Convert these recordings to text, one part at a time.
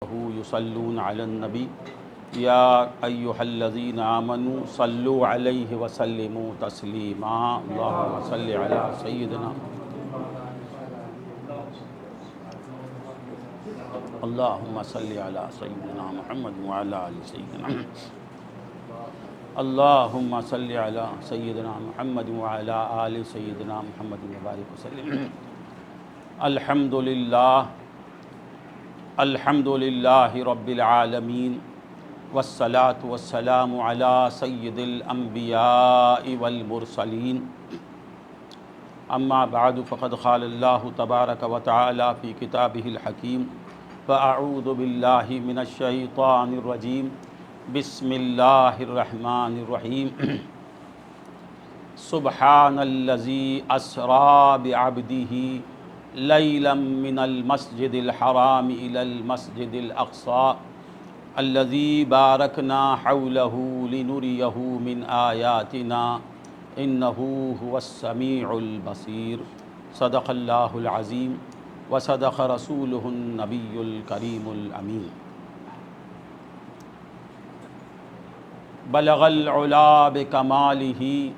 يصلون على النبي يا أيها الذين آمنوا صلوا عليه وسلموا تسليما اللهم صل على سيدنا اللهم صل على سيدنا محمد وعلى آل سيدنا اللهم صل على سيدنا محمد وعلى آل سيدنا محمد وبارك وسلم الحمد لله رب العالمين والصلاة والسلام على سيد الأنبياء والمرسلين أما بعد فقد قال الله تبارك وتعالى في كتابه الحكيم فأعوذ بالله من الشيطان الرجيم بسم الله الرحمن الرحيم سبحان الذي أسرى بعبده ليلا من المسجد الحرام إلى المسجد الأقصى الذي باركنا حوله لنريه من آياتنا إنه هو السميع البصير صدق الله العظيم وصدق رسوله النبي الكريم الأمين بلغ العلا بكماله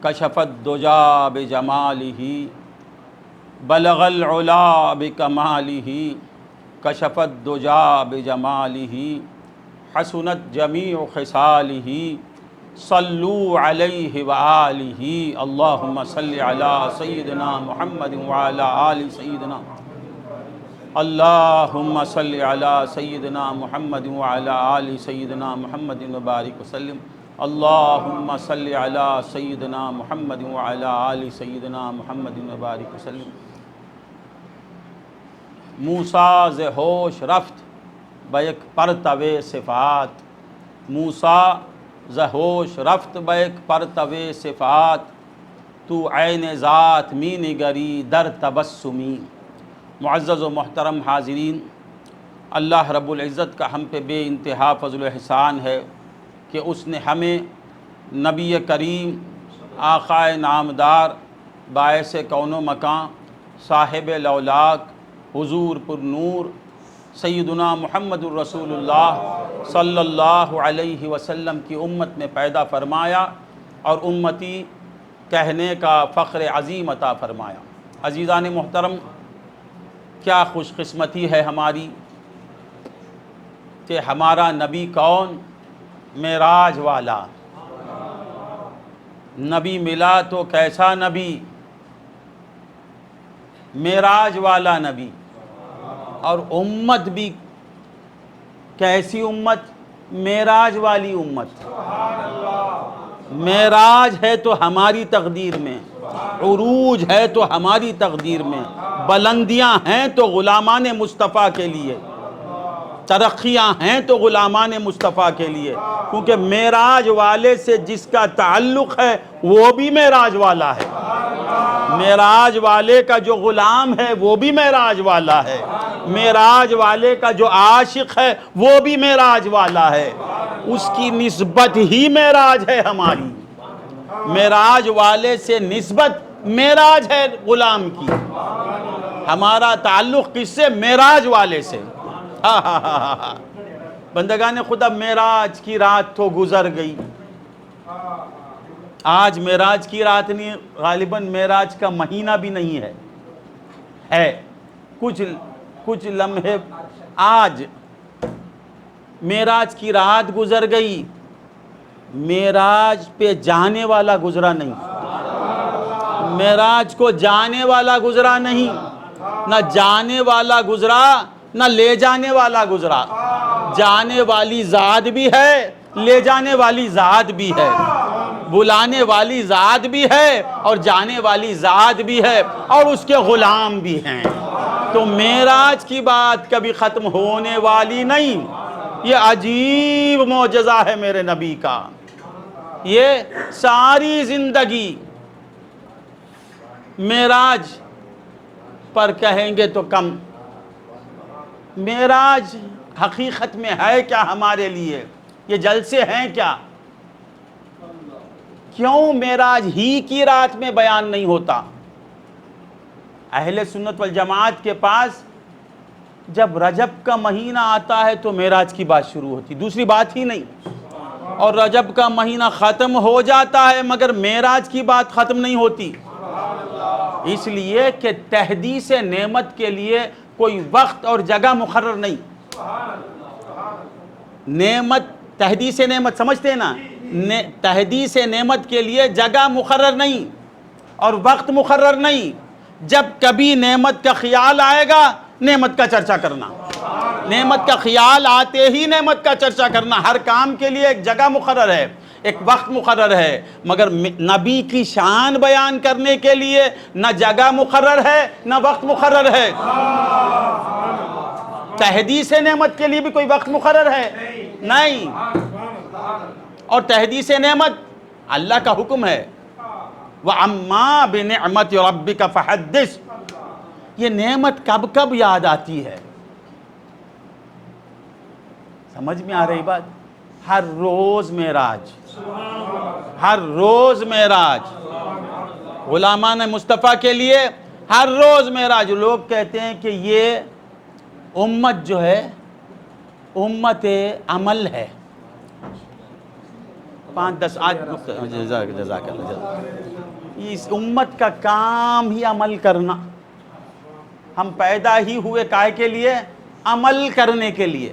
كشف الدجى بجماله بلغ العلا بکمالہ کشف الدجى بجمالہ حسنت جمیع خصالہ صلوا علیہ وآلہ اللہم صل علی سیدنا محمد وعلی آل سیدنا اللہم صل علی سیدنا محمد وعلی آل سیدنا محمد وبارک وسلم اللہم صل علی سیدنا محمد وعلی آل سیدنا محمد وبارک وسلم موسیٰ ز ہوش رفت بیک پرتو صفات موسیٰ ز ہوش رفت بیک پرتو صفات تو عین ذات می نگری در تبسمی معزز و محترم حاضرین، اللہ رب العزت کا ہم پہ بے انتہا فضل و احسان ہے کہ اس نے ہمیں نبی کریم آقا نامدار باعث کون و مکان صاحب لولاک حضور پر نور سیدنا محمد الرسول اللہ صلی اللہ علیہ وسلم کی امت میں پیدا فرمایا اور امتی کہنے کا فخر عظیم عطا فرمایا۔ عزیزان محترم، کیا خوش قسمتی ہے ہماری کہ ہمارا نبی کون؟ معراج والا نبی ملا تو کیسا نبی؟ معراج والا نبی، اور امت بھی کیسی امت؟ معراج والی امت۔ معراج ہے تو ہماری تقدیر میں، عروج ہے تو ہماری تقدیر میں، بلندیاں ہیں تو غلامان مصطفیٰ کے لیے، ترقیاں ہیں تو غلامان مصطفیٰ کے لیے، کیونکہ معراج والے سے جس کا تعلق ہے وہ بھی معراج والا ہے، معراج والے کا جو غلام ہے وہ بھی معراج والا ہے، معراج والے کا جو عاشق ہے وہ بھی معراج والا ہے، اس کی نسبت ہی معراج ہے ہماری، معراج والے سے نسبت معراج ہے غلام کی، ہمارا تعلق کس سے؟ معراج والے سے۔ بندگان خدا، معراج کی رات تو گزر گئی، آج معراج کی رات نہیں، غالباً معراج کا مہینہ بھی نہیں ہے کچھ لمحے آج معراج کی رات گزر گئی، معراج پہ جانے والا گزرا نہیں، معراج کو جانے والا گزرا نہیں، نہ جانے والا گزرا نہ لے جانے والا گزرا، جانے والی ذات بھی ہے، لے جانے والی ذات بھی ہے، بلانے والی ذات بھی ہے اور جانے والی ذات بھی ہے، اور اس کے غلام بھی ہیں۔ تو معراج کی بات کبھی ختم ہونے والی نہیں، یہ عجیب معجزہ ہے میرے نبی کا، یہ ساری زندگی معراج پر کہیں گے تو کم۔ معراج حقیقت میں ہے کیا ہمارے لیے؟ یہ جلسے ہیں کیا؟ کیوں معراج ہی کی رات میں بیان نہیں ہوتا؟ اہل سنت والجماعت کے پاس جب رجب کا مہینہ آتا ہے تو معراج کی بات شروع ہوتی، دوسری بات ہی نہیں، اور رجب کا مہینہ ختم ہو جاتا ہے مگر معراج کی بات ختم نہیں ہوتی، اس لیے کہ تحدیث نعمت کے لیے کوئی وقت اور جگہ مقرر نہیں۔ نعمت، تحدیث نعمت سمجھتے ہیں نا، تحدیث نعمت کے لیے جگہ مقرر نہیں اور وقت مقرر نہیں، جب کبھی نعمت کا خیال آئے گا نعمت کا چرچا کرنا، نعمت کا خیال آتے ہی نعمت کا چرچا کرنا۔ ہر کام کے لیے ایک جگہ مقرر ہے، ایک وقت مقرر ہے، مگر نبی کی شان بیان کرنے کے لیے نہ جگہ مقرر ہے نہ وقت مقرر ہے۔ تحدیث نعمت کے لیے بھی کوئی وقت مقرر ہے نہیں، اور تحدیث نعمت اللہ کا حکم ہے، وَعَمَّا بِنِعْمَةِ رَبِّكَ فَحَدِّثْ۔ یہ نعمت کب کب یاد آتی ہے؟ سمجھ میں آ رہی بات؟ ہر روز معراج، ہر روز معراج، غلامان مصطفیٰ کے لیے ہر روز معراج۔ لوگ کہتے ہیں کہ یہ امت جو ہے امت عمل ہے، 5-10 آج جزاک اللہ، اس امت کا کام ہی عمل کرنا، ہم پیدا ہی ہوئے کائے کے لیے؟ عمل کرنے کے لیے،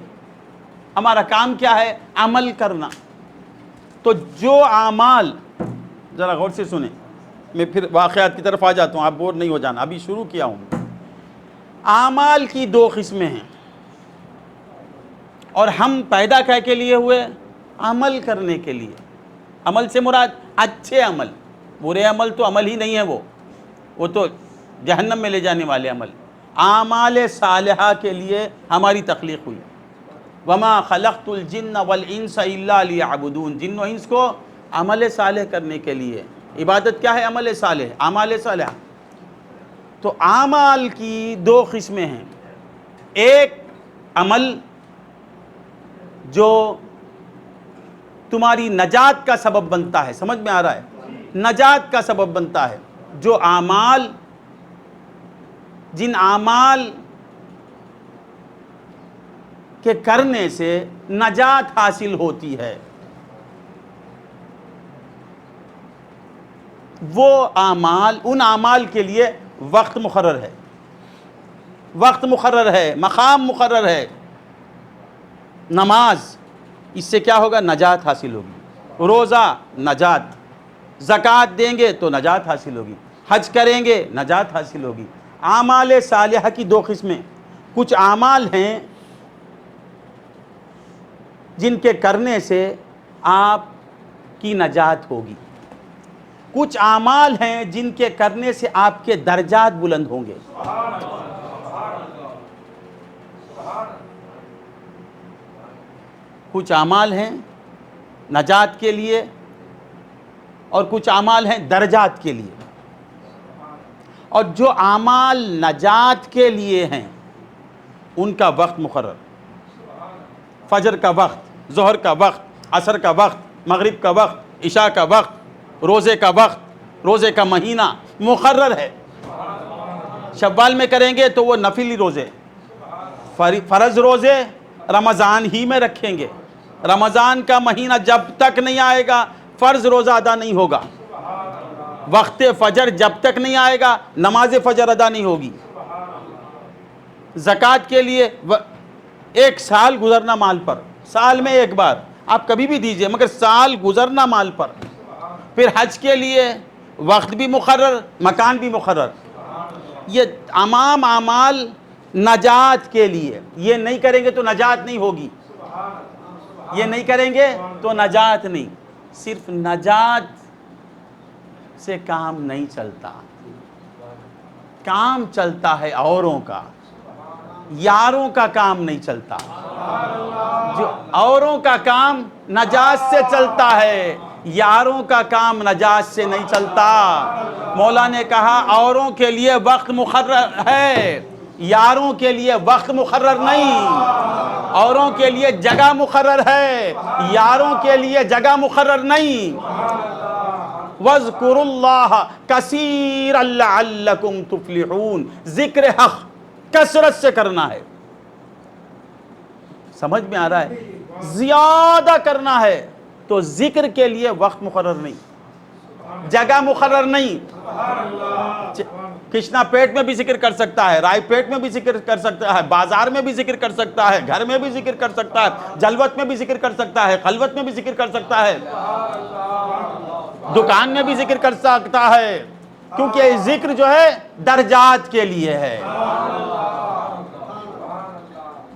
ہمارا کام کیا ہے؟ عمل کرنا۔ تو جو اعمال، ذرا غور سے سنیں، میں پھر واقعات کی طرف آ جاتا ہوں، آپ بور نہیں ہو جانا، ابھی شروع کیا ہوں۔ اعمال کی 2 قسمیں ہیں، اور ہم پیدا کائے کے لیے ہوئے؟ عمل کرنے کے لیے۔ عمل سے مراد اچھے عمل، برے عمل تو عمل ہی نہیں ہے، وہ تو جہنم میں لے جانے والے عمل۔ اعمال صالحہ کے لیے ہماری تخلیق ہوئی، وَمَا خَلَقْتُ الْجِنَّ وَالْإِنسَ إِلَّا لِيَعْبُدُونَ، جن و انس کو عمل صالح کرنے کے لیے۔ عبادت کیا ہے؟ عمل صالح، اعمال صالحہ۔ تو اعمال کی 2 قسمیں ہیں، ایک عمل جو تمہاری نجات کا سبب بنتا ہے، سمجھ میں آ رہا ہے؟ نجات کا سبب بنتا ہے، جو اعمال، جن اعمال کے کرنے سے نجات حاصل ہوتی ہے، وہ اعمال، ان اعمال کے لیے وقت مقرر ہے، وقت مقرر ہے، مقام مقرر ہے۔ نماز، اس سے کیا ہوگا؟ نجات حاصل ہوگی۔ روزہ، نجات۔ زکوٰۃ دیں گے تو نجات حاصل ہوگی۔ حج کریں گے، نجات حاصل ہوگی۔ اعمال صالحہ کی 2 قسمیں، کچھ اعمال ہیں جن کے کرنے سے آپ کی نجات ہوگی، کچھ اعمال ہیں جن کے کرنے سے آپ کے درجات بلند ہوں گے۔ کچھ اعمال ہیں نجات کے لیے اور کچھ اعمال ہیں درجات کے لیے، اور جو اعمال نجات کے لیے ہیں ان کا وقت مقرر، فجر کا وقت، ظہر کا وقت، عصر کا وقت، مغرب کا وقت، عشاء کا وقت، روزے کا وقت، روزے کا مہینہ مقرر ہے۔ شوال میں کریں گے تو وہ نفلی روزے، فرض روزے رمضان ہی میں رکھیں گے، رمضان کا مہینہ جب تک نہیں آئے گا فرض روزہ ادا نہیں ہوگا، وقت فجر جب تک نہیں آئے گا نماز فجر ادا نہیں ہوگی۔ زکوٰۃ کے لیے 1 سال گزرنا مال پر، سال میں 1 بار، آپ کبھی بھی دیجئے مگر سال گزرنا مال پر۔ پھر حج کے لیے وقت بھی مقرر، مکان بھی مقرر۔ یہ تمام اعمال نجات کے لیے، یہ نہیں کریں گے تو نجات نہیں ہوگی، یہ نہیں کریں گے تو نجات نہیں۔ صرف نجات سے کام نہیں چلتا، کام چلتا ہے اوروں کا، یاروں کا کام نہیں چلتا۔ جو اوروں کا کام نجات سے چلتا ہے، یاروں کا کام نجات سے نہیں چلتا۔ مولا نے کہا اوروں کے لیے وقت مقرر ہے، یاروں کے لیے وقت مقرر نہیں، اوروں کے لیے جگہ مقرر ہے، یاروں کے لیے جگہ مقرر نہیں۔ وَاذْكُرُوا اللَّهَ كَثِيرًا لَعَلَّكُمْ تُفْلِحُونَ، ذکر حق کثرت سے کرنا ہے، سمجھ میں آ رہا ہے؟ زیادہ کرنا ہے تو ذکر کے لیے وقت مقرر نہیں، جگہ مقرر نہیں. کشنا پیٹ میں بھی ذکر کر سکتا ہے، رائے پیٹ میں بھی ذکر کر سکتا ہے، بازار میں بھی ذکر کر سکتا ہے، گھر میں بھی ذکر کر سکتا ہے، جلوت میں بھی ذکر کر سکتا ہے، خلوت میں بھی ذکر کر سکتا ہے، دکان میں بھی ذکر کر سکتا ہے، کیونکہ ذکر جو ہے درجات کے لیے ہے.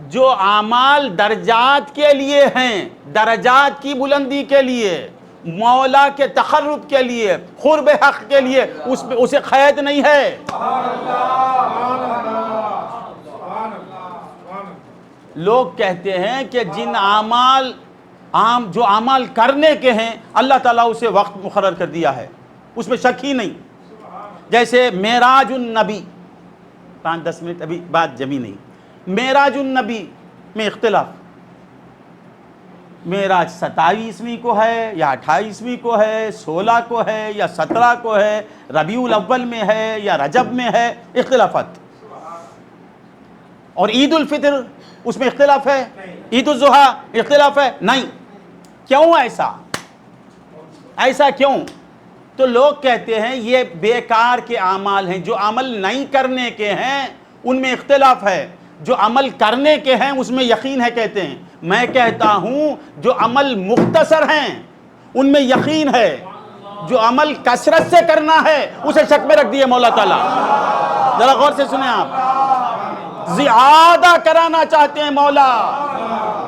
جو اعمال درجات کے لیے ہیں، درجات کی بلندی کے لیے، مولا کے تقرب کے لیے، قرب حق کے لیے، اسے قید نہیں ہے. لوگ کہتے ہیں کہ جن اعمال جو اعمال کرنے کے ہیں اللہ تعالیٰ اسے وقت مقرر کر دیا ہے، اس میں شک ہی نہیں. جیسے معراج النبی، 5-10 منٹ ابھی بات جمی نہیں. معراج النبی میں اختلاف، معراج 27ویں کو ہے یا 28ویں کو ہے، 16 کو ہے یا 17 کو ہے، ربیع الاول میں ہے یا رجب میں ہے، اختلافات. اور عید الفطر اس میں اختلاف ہے، عید الاضحیٰ اختلاف ہے. نہیں، کیوں ایسا کیوں؟ تو لوگ کہتے ہیں یہ بیکار کے اعمال ہیں، جو عمل نہیں کرنے کے ہیں ان میں اختلاف ہے، جو عمل کرنے کے ہیں اس میں یقین ہے کہتے ہیں. میں کہتا ہوں جو عمل مختصر ہیں ان میں یقین ہے، جو عمل کثرت سے کرنا ہے اسے شک میں رکھ دیے مولا تعالیٰ. ذرا غور سے سنیں، آپ زیادہ کرانا چاہتے ہیں مولا،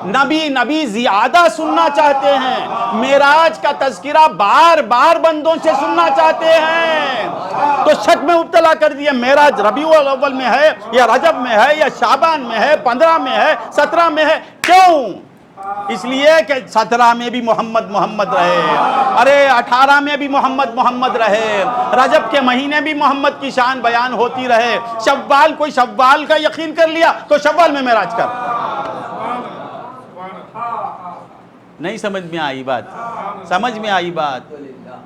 نبی زیادہ سننا چاہتے ہیں، معراج کا تذکرہ بار بار بندوں سے سننا چاہتے ہیں، تو شک میں مبتلا کر دیا. معراج ربیع الاول میں ہے یا رجب میں ہے یا شعبان میں ہے، 15 میں ہے، 17 میں ہے. کیوں؟ اس لیے کہ 17 میں بھی محمد رہے، ارے 18 میں بھی محمد رہے، رجب کے مہینے بھی محمد کی شان بیان ہوتی رہے. کوئی شوال کا یقین کر لیا تو شوال میں معراج کر. نہیں سمجھ میں آئی بات؟ سمجھ میں آئی بات؟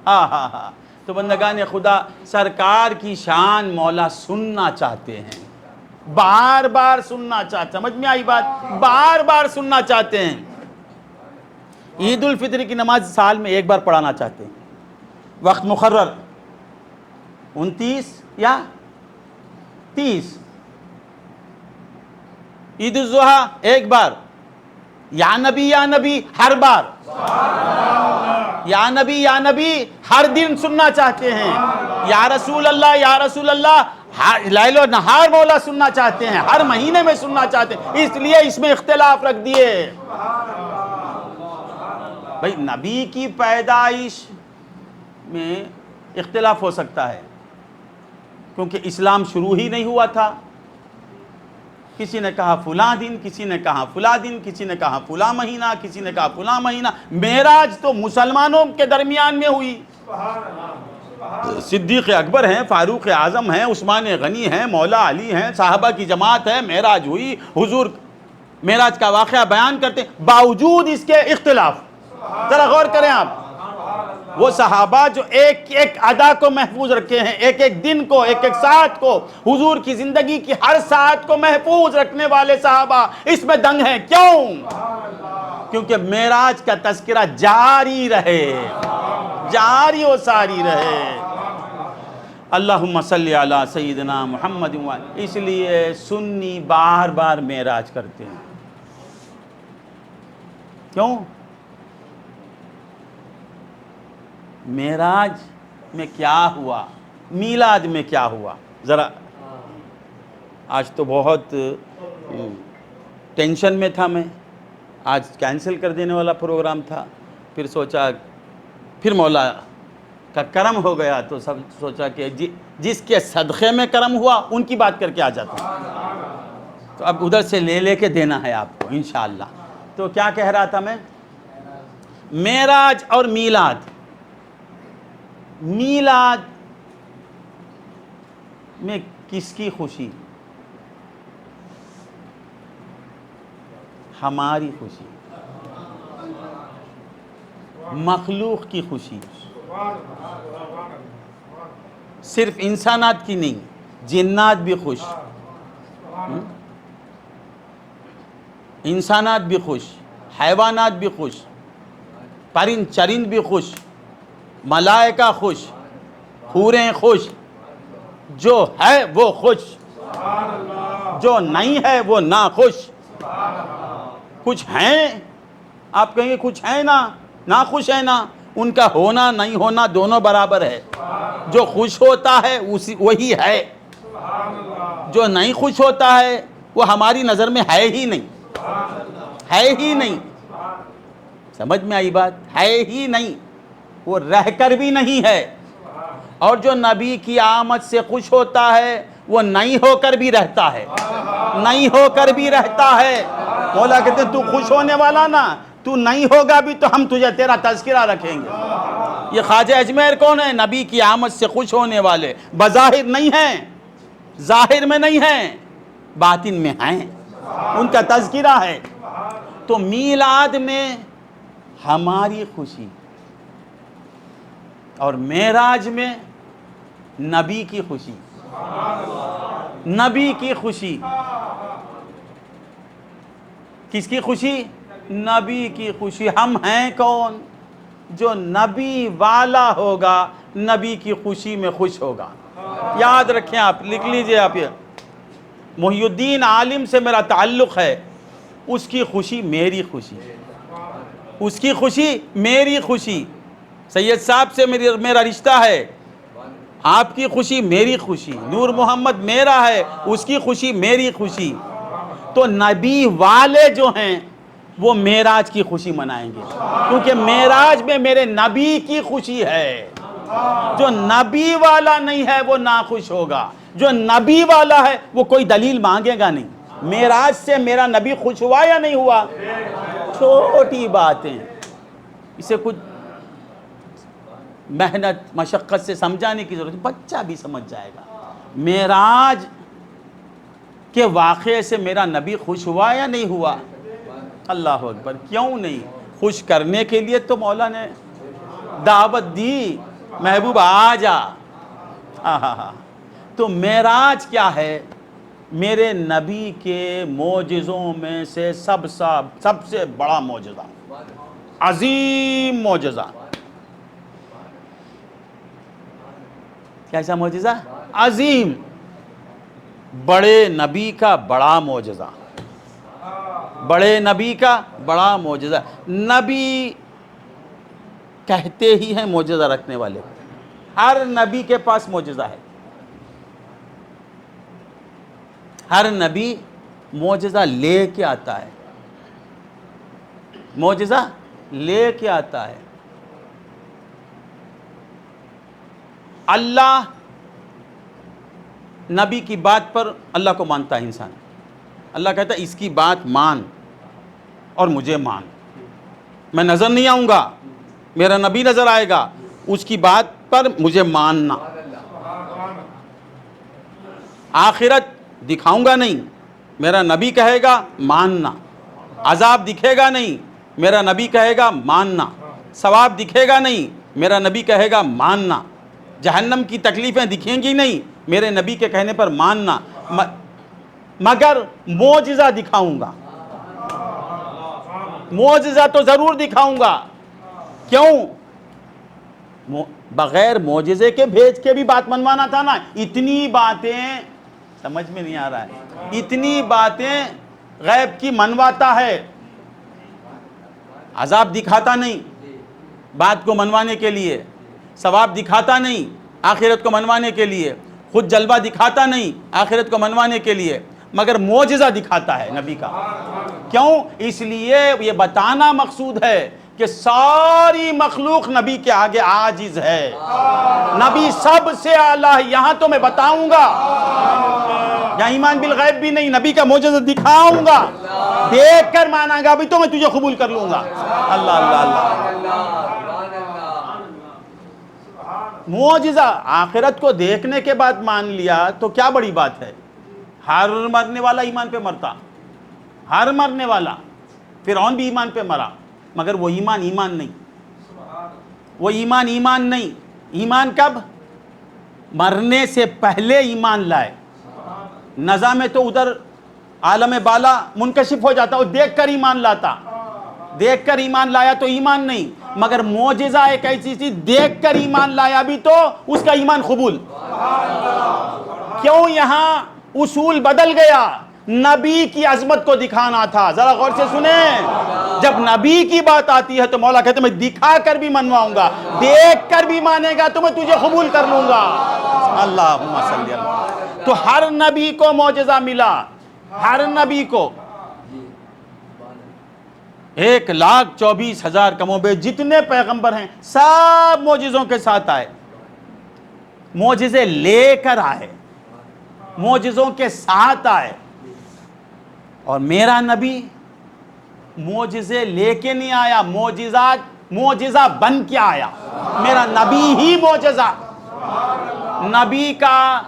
ہاں. تو بندگان خدا سرکار کی شان مولا سننا چاہتے ہیں، بار بار سننا چاہتے. سمجھ میں آئی بات؟ بار بار سننا چاہتے ہیں. عید الفطر کی نماز سال میں ایک بار پڑھانا چاہتے ہیں، وقت مقرر 29 یا 30. عید الاضحیٰ ایک بار، یا نبی ہر بار، یا نبی ہر دن سننا چاہتے ہیں، یا رسول اللہ لیل و نہار مولا سننا چاہتے ہیں، ہر مہینے میں سننا چاہتے ہیں. اس لیے اس میں اختلاف رکھ دیے. بھئی نبی کی پیدائش میں اختلاف ہو سکتا ہے کیونکہ اسلام شروع ہی نہیں ہوا تھا. کسی نے کہا فلاں دن، کسی نے کہا فلاں دن، کسی نے کہا فلاں مہینہ، کسی نے کہا فلاں مہینہ. معراج تو مسلمانوں کے درمیان میں ہوئی. صدیق اکبر ہیں، فاروق اعظم ہیں، عثمان غنی ہیں، مولا علی ہیں، صحابہ کی جماعت ہے، معراج ہوئی. حضور معراج کا واقعہ بیان کرتے ہیں، باوجود اس کے اختلاف. ذرا غور کریں آپ، وہ صحابہ جو ایک ایک ادا کو محفوظ رکھے ہیں، ایک ایک دن کو، ایک ایک ساعت کو، حضور کی زندگی کی ہر ساعت کو محفوظ رکھنے والے صحابہ اس میں دنگ ہیں. کیوں؟ کیونکہ معراج کا تذکرہ جاری رہے، جاری و ساری رہے. اللہم صلی علی سیدنا محمد. اس لیے سنی بار بار معراج کرتے ہیں. کیوں؟ معراج میں کیا ہوا، میلاد میں کیا ہوا. ذرا آج تو بہت ٹینشن میں تھا، میں آج کینسل کر دینے والا پروگرام تھا، پھر سوچا، پھر مولا کا کرم ہو گیا تو سب سوچا کہ جس کے صدقے میں کرم ہوا ان کی بات کر کے آ جاتا ہوں. تو اب ادھر سے لے کے دینا ہے آپ کو انشاءاللہ. تو کیا کہہ رہا تھا میں؟ معراج اور میلاد میں کس کی خوشی؟ ہماری خوشی، مخلوق کی خوشی. صرف انسانات کی نہیں، جنات بھی خوش. انسانات بھی خوش، حیوانات بھی خوش، پرند چرند بھی خوش، ملائکہ خوش، حوریں خوش، جو ہے وہ خوش، جو نہیں ہے وہ ناخوش۔ کچھ ہیں، آپ کہیں گے کچھ ہیں نا خوش ہے نا، ان کا ہونا نہیں ہونا دونوں برابر ہے۔ جو خوش ہوتا ہے وہی ہے، جو نہیں خوش ہوتا ہے وہ ہماری نظر میں ہے ہی نہیں، ہے ہی نہیں۔ سمجھ میں آئی بات؟ ہے ہی نہیں، وہ رہ کر بھی نہیں ہے۔ اور جو نبی کی آمد سے خوش ہوتا ہے وہ نہیں ہو کر بھی رہتا ہے، نہیں ہو کر بھی رہتا ہے۔ مولا کہتے ہیں تو خوش ہونے والا نا، تو نہیں ہوگا بھی تو ہم تجھے تیرا تذکرہ رکھیں گے۔ یہ خواجہ اجمیر کون ہے؟ نبی کی آمد سے خوش ہونے والے، بظاہر نہیں ہیں، ظاہر میں نہیں ہیں، باطن میں ہیں، ان کا تذکرہ ہے۔ تو میلاد میں ہماری خوشی اور معراج میں نبی کی خوشی، نبی کی خوشی۔ کس کی خوشی؟ نبی کی خوشی۔ ہم ہیں کون؟ جو نبی والا ہوگا نبی کی خوشی میں خوش ہوگا۔ یاد رکھیں، آپ لکھ لیجئے، آپ یہ محی الدین عالم سے میرا تعلق ہے، اس کی خوشی میری خوشی، اس کی خوشی میری خوشی۔ سید صاحب سے میرا رشتہ ہے، آپ کی خوشی میری خوشی۔ نور محمد میرا ہے، اس کی خوشی میری خوشی۔ تو نبی والے جو ہیں وہ معراج کی خوشی منائیں گے، کیونکہ معراج میں میرے نبی کی خوشی ہے۔ جو نبی والا نہیں ہے وہ ناخوش ہوگا، جو نبی والا ہے وہ کوئی دلیل مانگے گا نہیں۔ معراج سے میرا نبی خوش ہوا یا نہیں ہوا؟ چھوٹی باتیں، اسے کچھ محنت مشقت سے سمجھانے کی ضرورت، بچہ بھی سمجھ جائے گا۔ معراج کے واقعے سے میرا نبی خوش ہوا یا نہیں ہوا؟ اللہ اکبر، کیوں نہیں؟ خوش کرنے کے لیے تو مولا نے دعوت دی، محبوب آ جا۔ تو معراج کیا ہے؟ میرے نبی کے معجزوں میں سے سب سے بڑا معجزہ، عظیم معجزہ۔ کیسا معجزہ؟ عظیم، بڑے نبی کا بڑا معجزہ، بڑے نبی کا بڑا معجزہ۔ نبی کہتے ہی ہیں معجزہ رکھنے والے، ہر نبی کے پاس معجزہ ہے، ہر نبی معجزہ لے کے آتا ہے، معجزہ لے کے آتا ہے۔ اللہ نبی کی بات پر اللہ کو مانتا ہے انسان، اللہ کہتا ہے اس کی بات مان اور مجھے مان، میں نظر نہیں آؤں گا، میرا نبی نظر آئے گا، اس کی بات پر مجھے ماننا۔ آخرت دکھاؤں گا نہیں، میرا نبی کہے گا ماننا۔ عذاب دکھے گا نہیں، میرا نبی کہے گا ماننا۔ ثواب دکھے گا نہیں، میرا نبی کہے گا ماننا۔ جہنم کی تکلیفیں دکھیں گی نہیں، میرے نبی کے کہنے پر ماننا، مگر معجزہ دکھاؤں گا، معجزہ تو ضرور دکھاؤں گا۔ کیوں؟ بغیر معجزے کے بھیج کے بھی بات منوانا تھا نا۔ اتنی باتیں سمجھ میں نہیں آ رہا ہے، اتنی باتیں غیب کی منواتا ہے، عذاب دکھاتا نہیں بات کو منوانے کے لیے، ثواب دکھاتا نہیں آخرت کو منوانے کے لیے، خود جلوہ دکھاتا نہیں آخرت کو منوانے کے لیے، مگر معجزہ دکھاتا ہے نبی کا۔ کیوں؟ اس لیے یہ بتانا مقصود ہے کہ ساری مخلوق نبی کے آگے عاجز ہے، نبی سب سے اعلیٰ ہے۔ یہاں تو میں بتاؤں گا، یہاں ایمان بالغیب بھی نہیں، نبی کا معجزہ دکھاؤں گا، دیکھ کر مانا گا بھی تو میں تجھے قبول کر لوں گا۔ اللہ اللہ اللہ، معجزہ آخرت کو دیکھنے کے بعد مان لیا تو کیا بڑی بات ہے؟ ہر مرنے والا ایمان پہ مرتا، ہر مرنے والا، فرعون بھی ایمان پہ مرا، مگر وہ ایمان نہیں، وہ ایمان نہیں۔ ایمان کب؟ مرنے سے پہلے ایمان لائے۔ نظام میں تو ادھر عالم بالا منکشف ہو جاتا، وہ دیکھ کر ایمان لاتا، دیکھ کر ایمان لایا تو ایمان نہیں، مگر معجزہ ایک ایسی چیز دیکھ کر ایمان لایا بھی تو اس کا ایمان قبول۔ کیوں یہاں اصول بدل گیا؟ نبی کی عظمت کو دکھانا تھا، ذرا غور سے سنیں، جب نبی کی بات آتی ہے تو مولا کہتے ہیں میں دکھا کر بھی منواؤں گا، دیکھ کر بھی مانے گا تو میں تجھے قبول کر لوں گا۔ اللہم صلی اللہ۔ تو ہر نبی کو معجزہ ملا، ہر نبی کو 1,24,000 کم و بیش جتنے پیغمبر ہیں سب معجزوں کے ساتھ آئے، معجزے لے کر آئے، معجزوں کے ساتھ آئے، اور میرا نبی معجزے لے کے نہیں آیا، معجزہ بن کے آیا۔ میرا نبی ہی معجزہ، نبی کا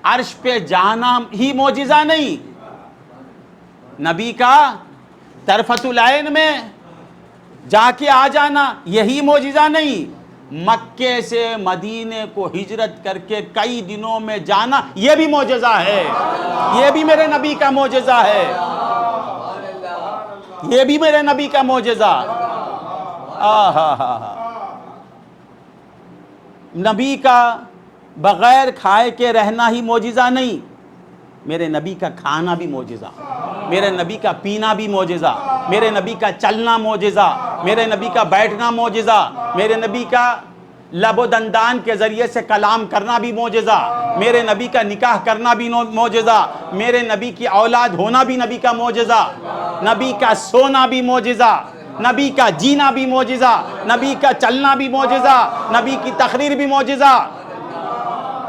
عرش پہ جانا ہی معجزہ نہیں، نبی کا طرفت العین میں جا کے آ جانا یہی معجزہ نہیں، مکے سے مدینے کو ہجرت کر کے کئی دنوں میں جانا یہ بھی معجزہ ہے، یہ بھی میرے نبی کا معجزہ ہے، یہ بھی میرے نبی کا معجزہ۔ نبی کا بغیر کھائے کے رہنا ہی معجزہ نہیں، میرے نبی کا کھانا بھی معجزہ، میرے نبی کا پینا بھی معجزہ، میرے نبی کا چلنا معجزہ، میرے نبی کا بیٹھنا معجزہ، میرے نبی کا لب و دندان کے ذریعے سے کلام کرنا بھی معجزہ، میرے نبی کا نکاح کرنا بھی معجزہ، میرے نبی کی اولاد ہونا بھی نبی کا معجزہ، نبی کا سونا بھی معجزہ، نبی کا جینا بھی معجزہ، نبی کا چلنا بھی معجزہ، نبی کی تقریر بھی معجزہ۔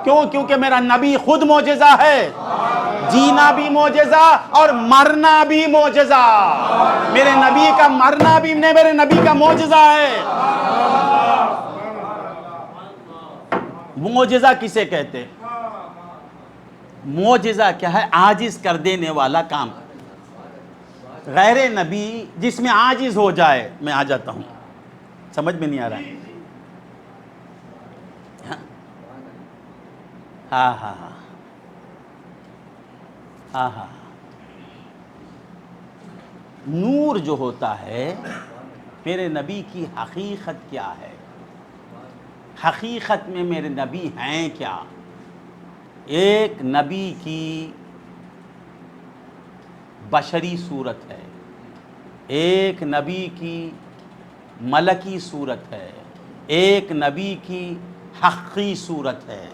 کیوں؟ کیونکہ میرا نبی خود معجزہ ہے، جینا بھی معجزہ اور مرنا بھی معجزہ، میرے نبی کا مرنا بھی نہیں، میرے نبی کا معجزہ ہے۔ معجزہ کسے کہتے ہیں؟ معجزہ کیا ہے؟ عاجز کر دینے والا کام۔ غیر نبی جس میں عاجز ہو جائے، میں آ جاتا ہوں، سمجھ میں نہیں آ رہا ہے؟ ہاں نور جو ہوتا ہے، میرے نبی کی حقیقت کیا ہے؟ حقیقت میں میرے نبی ہیں کیا؟ ایک نبی کی بشری صورت ہے، ایک نبی کی ملکی صورت ہے، ایک نبی کی حقی صورت ہے۔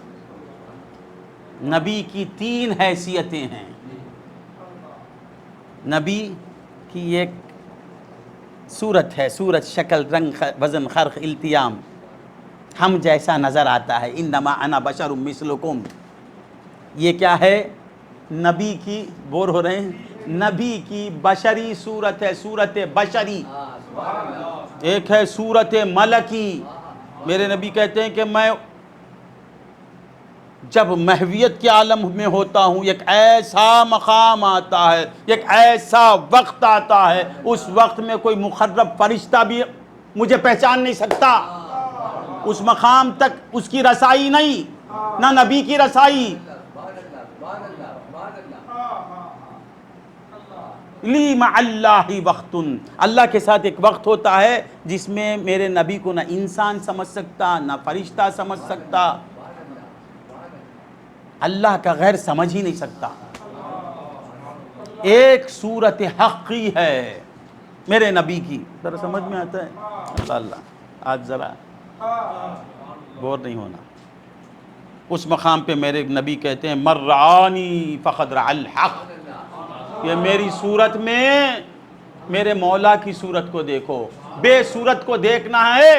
نبی کی 3 حیثیتیں ہیں۔ نبی کی ایک صورت ہے، صورت، شکل، رنگ، وزن، خرق، التیام، ہم جیسا نظر آتا ہے، انما انا بشر مثلکم، یہ کیا ہے؟ نبی کی، بور ہو رہے ہیں، نبی کی بشری صورت ہے، صورت بشری۔ ایک ہے صورت ملکی، میرے نبی کہتے ہیں کہ میں جب محویت کے عالم میں ہوتا ہوں ایک ایسا مقام آتا ہے، ایک ایسا وقت آتا ہے، اس وقت میں کوئی مقرب فرشتہ بھی مجھے پہچان نہیں سکتا، اس مقام تک اس کی رسائی نہیں، نہ نبی کی رسائی۔ لی مع اللہ وقت، اللہ کے ساتھ ایک وقت ہوتا ہے جس میں میرے نبی کو نہ انسان سمجھ سکتا، نہ فرشتہ سمجھ سکتا، اللہ کا غیر سمجھ ہی نہیں سکتا۔ ایک صورت حقی ہے میرے نبی کی، ذرا سمجھ میں آتا ہے؟ اللہ آج ذرا بور نہیں ہونا۔ اس مقام پہ میرے نبی کہتے ہیں مر رعانی فقد رعا الحق، یہ میری صورت میں میرے مولا کی صورت کو دیکھو، بے صورت کو دیکھنا ہے،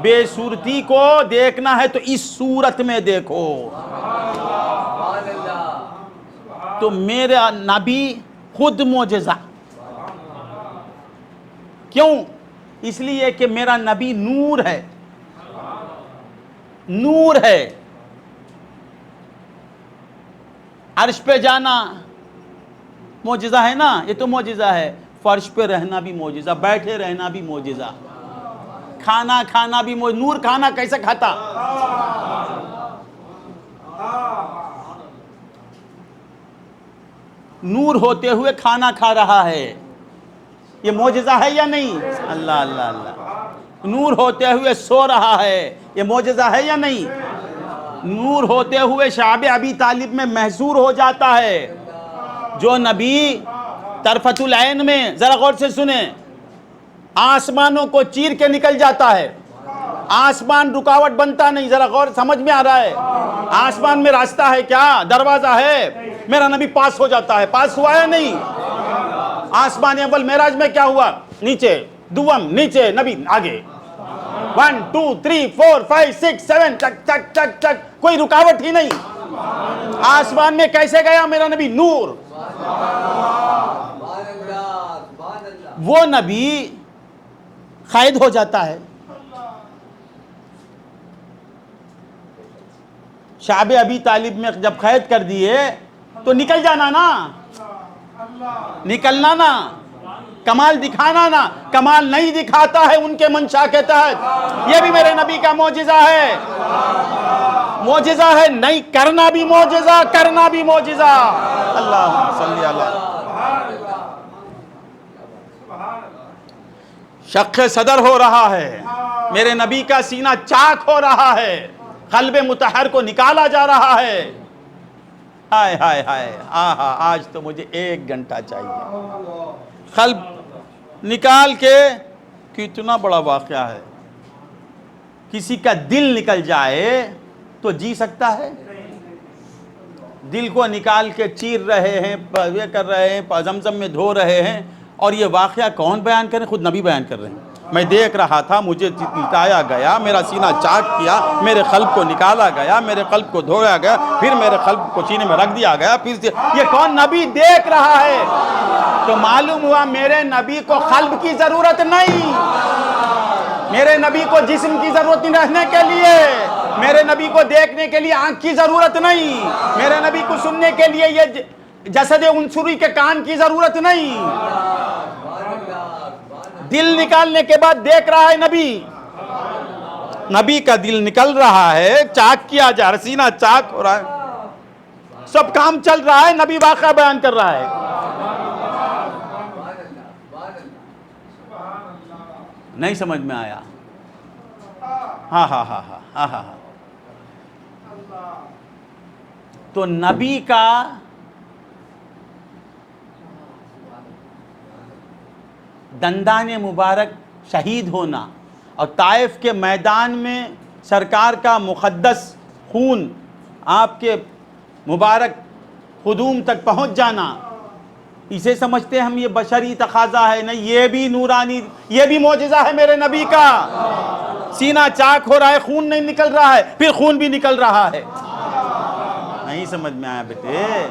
بے صورتی کو دیکھنا ہے تو اس صورت میں دیکھو۔ تو میرا نبی خود معجزہ، کیوں؟ اس لیے کہ میرا نبی نور ہے، نور ہے۔ عرش پہ جانا معجزہ ہے نا، یہ تو معجزہ ہے، فرش پہ رہنا بھی معجزہ، بیٹھے رہنا بھی معجزہ، کھانا کھانا بھی معجزہ۔ نور کھانا کیسے کھاتا؟ نور ہوتے ہوئے کھانا کھا رہا ہے، یہ معجزہ ہے یا نہیں؟ اللہ اللہ اللہ۔ نور ہوتے ہوئے سو رہا ہے، یہ معجزہ ہے یا نہیں؟ نور ہوتے ہوئے شعب ابی طالب میں محصور ہو جاتا ہے۔ جو نبی طرفت العین میں، ذرا غور سے سنیں، آسمانوں کو چیر کے نکل جاتا ہے، آسمان رکاوٹ بنتا نہیں، ذرا غور، سمجھ میں آ رہا ہے؟ آسمان میں راستہ ہے کیا؟ دروازہ ہے، میرا نبی پاس ہو جاتا ہے، پاس ہوا ہے نہیں؟ آسمان اول معراج میں کیا ہوا؟ نیچے، دوم نیچے، نبی آگے، 1 2 3 4 5 6 7 چک چک چک چک، کوئی رکاوٹ ہی نہیں۔ آسمان میں کیسے گیا میرا نبی؟ نور۔ وہ نبی قید ہو جاتا ہے، شعب ابی طالب میں جب قید کر دیے تو نکل جانا نا، نکلنا نا، کمال دکھانا نا۔ کمال نہیں دکھاتا ہے ان کے منشا کے تحت، یہ بھی میرے نبی کا معجزہ ہے، معجزہ ہے، نہیں کرنا بھی معجزہ، کرنا بھی معجزہ۔ اللہم صلی اللہ۔ شق صدر ہو رہا ہے، میرے نبی کا سینہ چاک ہو رہا ہے، قلب مطہر کو نکالا جا رہا ہے۔ ہائے ہائے ہائے، آہا، آج تو مجھے 1 گھنٹہ چاہیے۔ قلب نکال کے، کتنا بڑا واقعہ ہے۔ کسی کا دل نکل جائے تو جی سکتا ہے؟ دل کو نکال کے چیر رہے ہیں، یہ کر رہے ہیں، زمزم میں دھو رہے ہیں، اور یہ واقعہ کون بیان کریں؟ خود نبی بیان کر رہے ہیں۔ میں دیکھ رہا تھا، مجھے لٹایا گیا، میرا سینہ چاک کیا، میرے قلب کو نکالا گیا، میرے قلب کو دھویا گیا، پھر میرے قلب کو سینے میں رکھ دیا گیا، پھر یہ کون نبی دیکھ رہا ہے؟ تو معلوم ہوا میرے نبی کو قلب کی ضرورت نہیں، میرے نبی کو جسم کی ضرورت نہیں رہنے کے لیے، میرے نبی کو دیکھنے کے لیے آنکھ کی ضرورت نہیں، میرے نبی کو سننے کے لیے یہ جسد عنصری کے کان کی ضرورت نہیں۔ دل نکالنے کے بعد دیکھ رہا ہے نبی، نبی کا دل نکل رہا ہے، چاک کیا جا رہا، سینہ چاک ہو رہا ہے، سب کام چل رہا ہے، نبی واقعہ بیان کر رہا ہے۔ نہیں سمجھ میں آیا؟ ہاں ہاں ہاں ہاں ہاں ہاں۔ تو نبی کا دندان مبارک شہید ہونا اور طائف کے میدان میں سرکار کا مقدس خون آپ کے مبارک قدوم تک پہنچ جانا، اسے سمجھتے ہم یہ بشری تقاضا ہے؟ نہیں، یہ بھی نورانی، یہ بھی معجزہ ہے میرے نبی کا۔ سینہ چاک ہو رہا ہے، خون نہیں نکل رہا ہے، پھر خون بھی نکل رہا ہے۔ نہیں سمجھ میں آیا بیٹے؟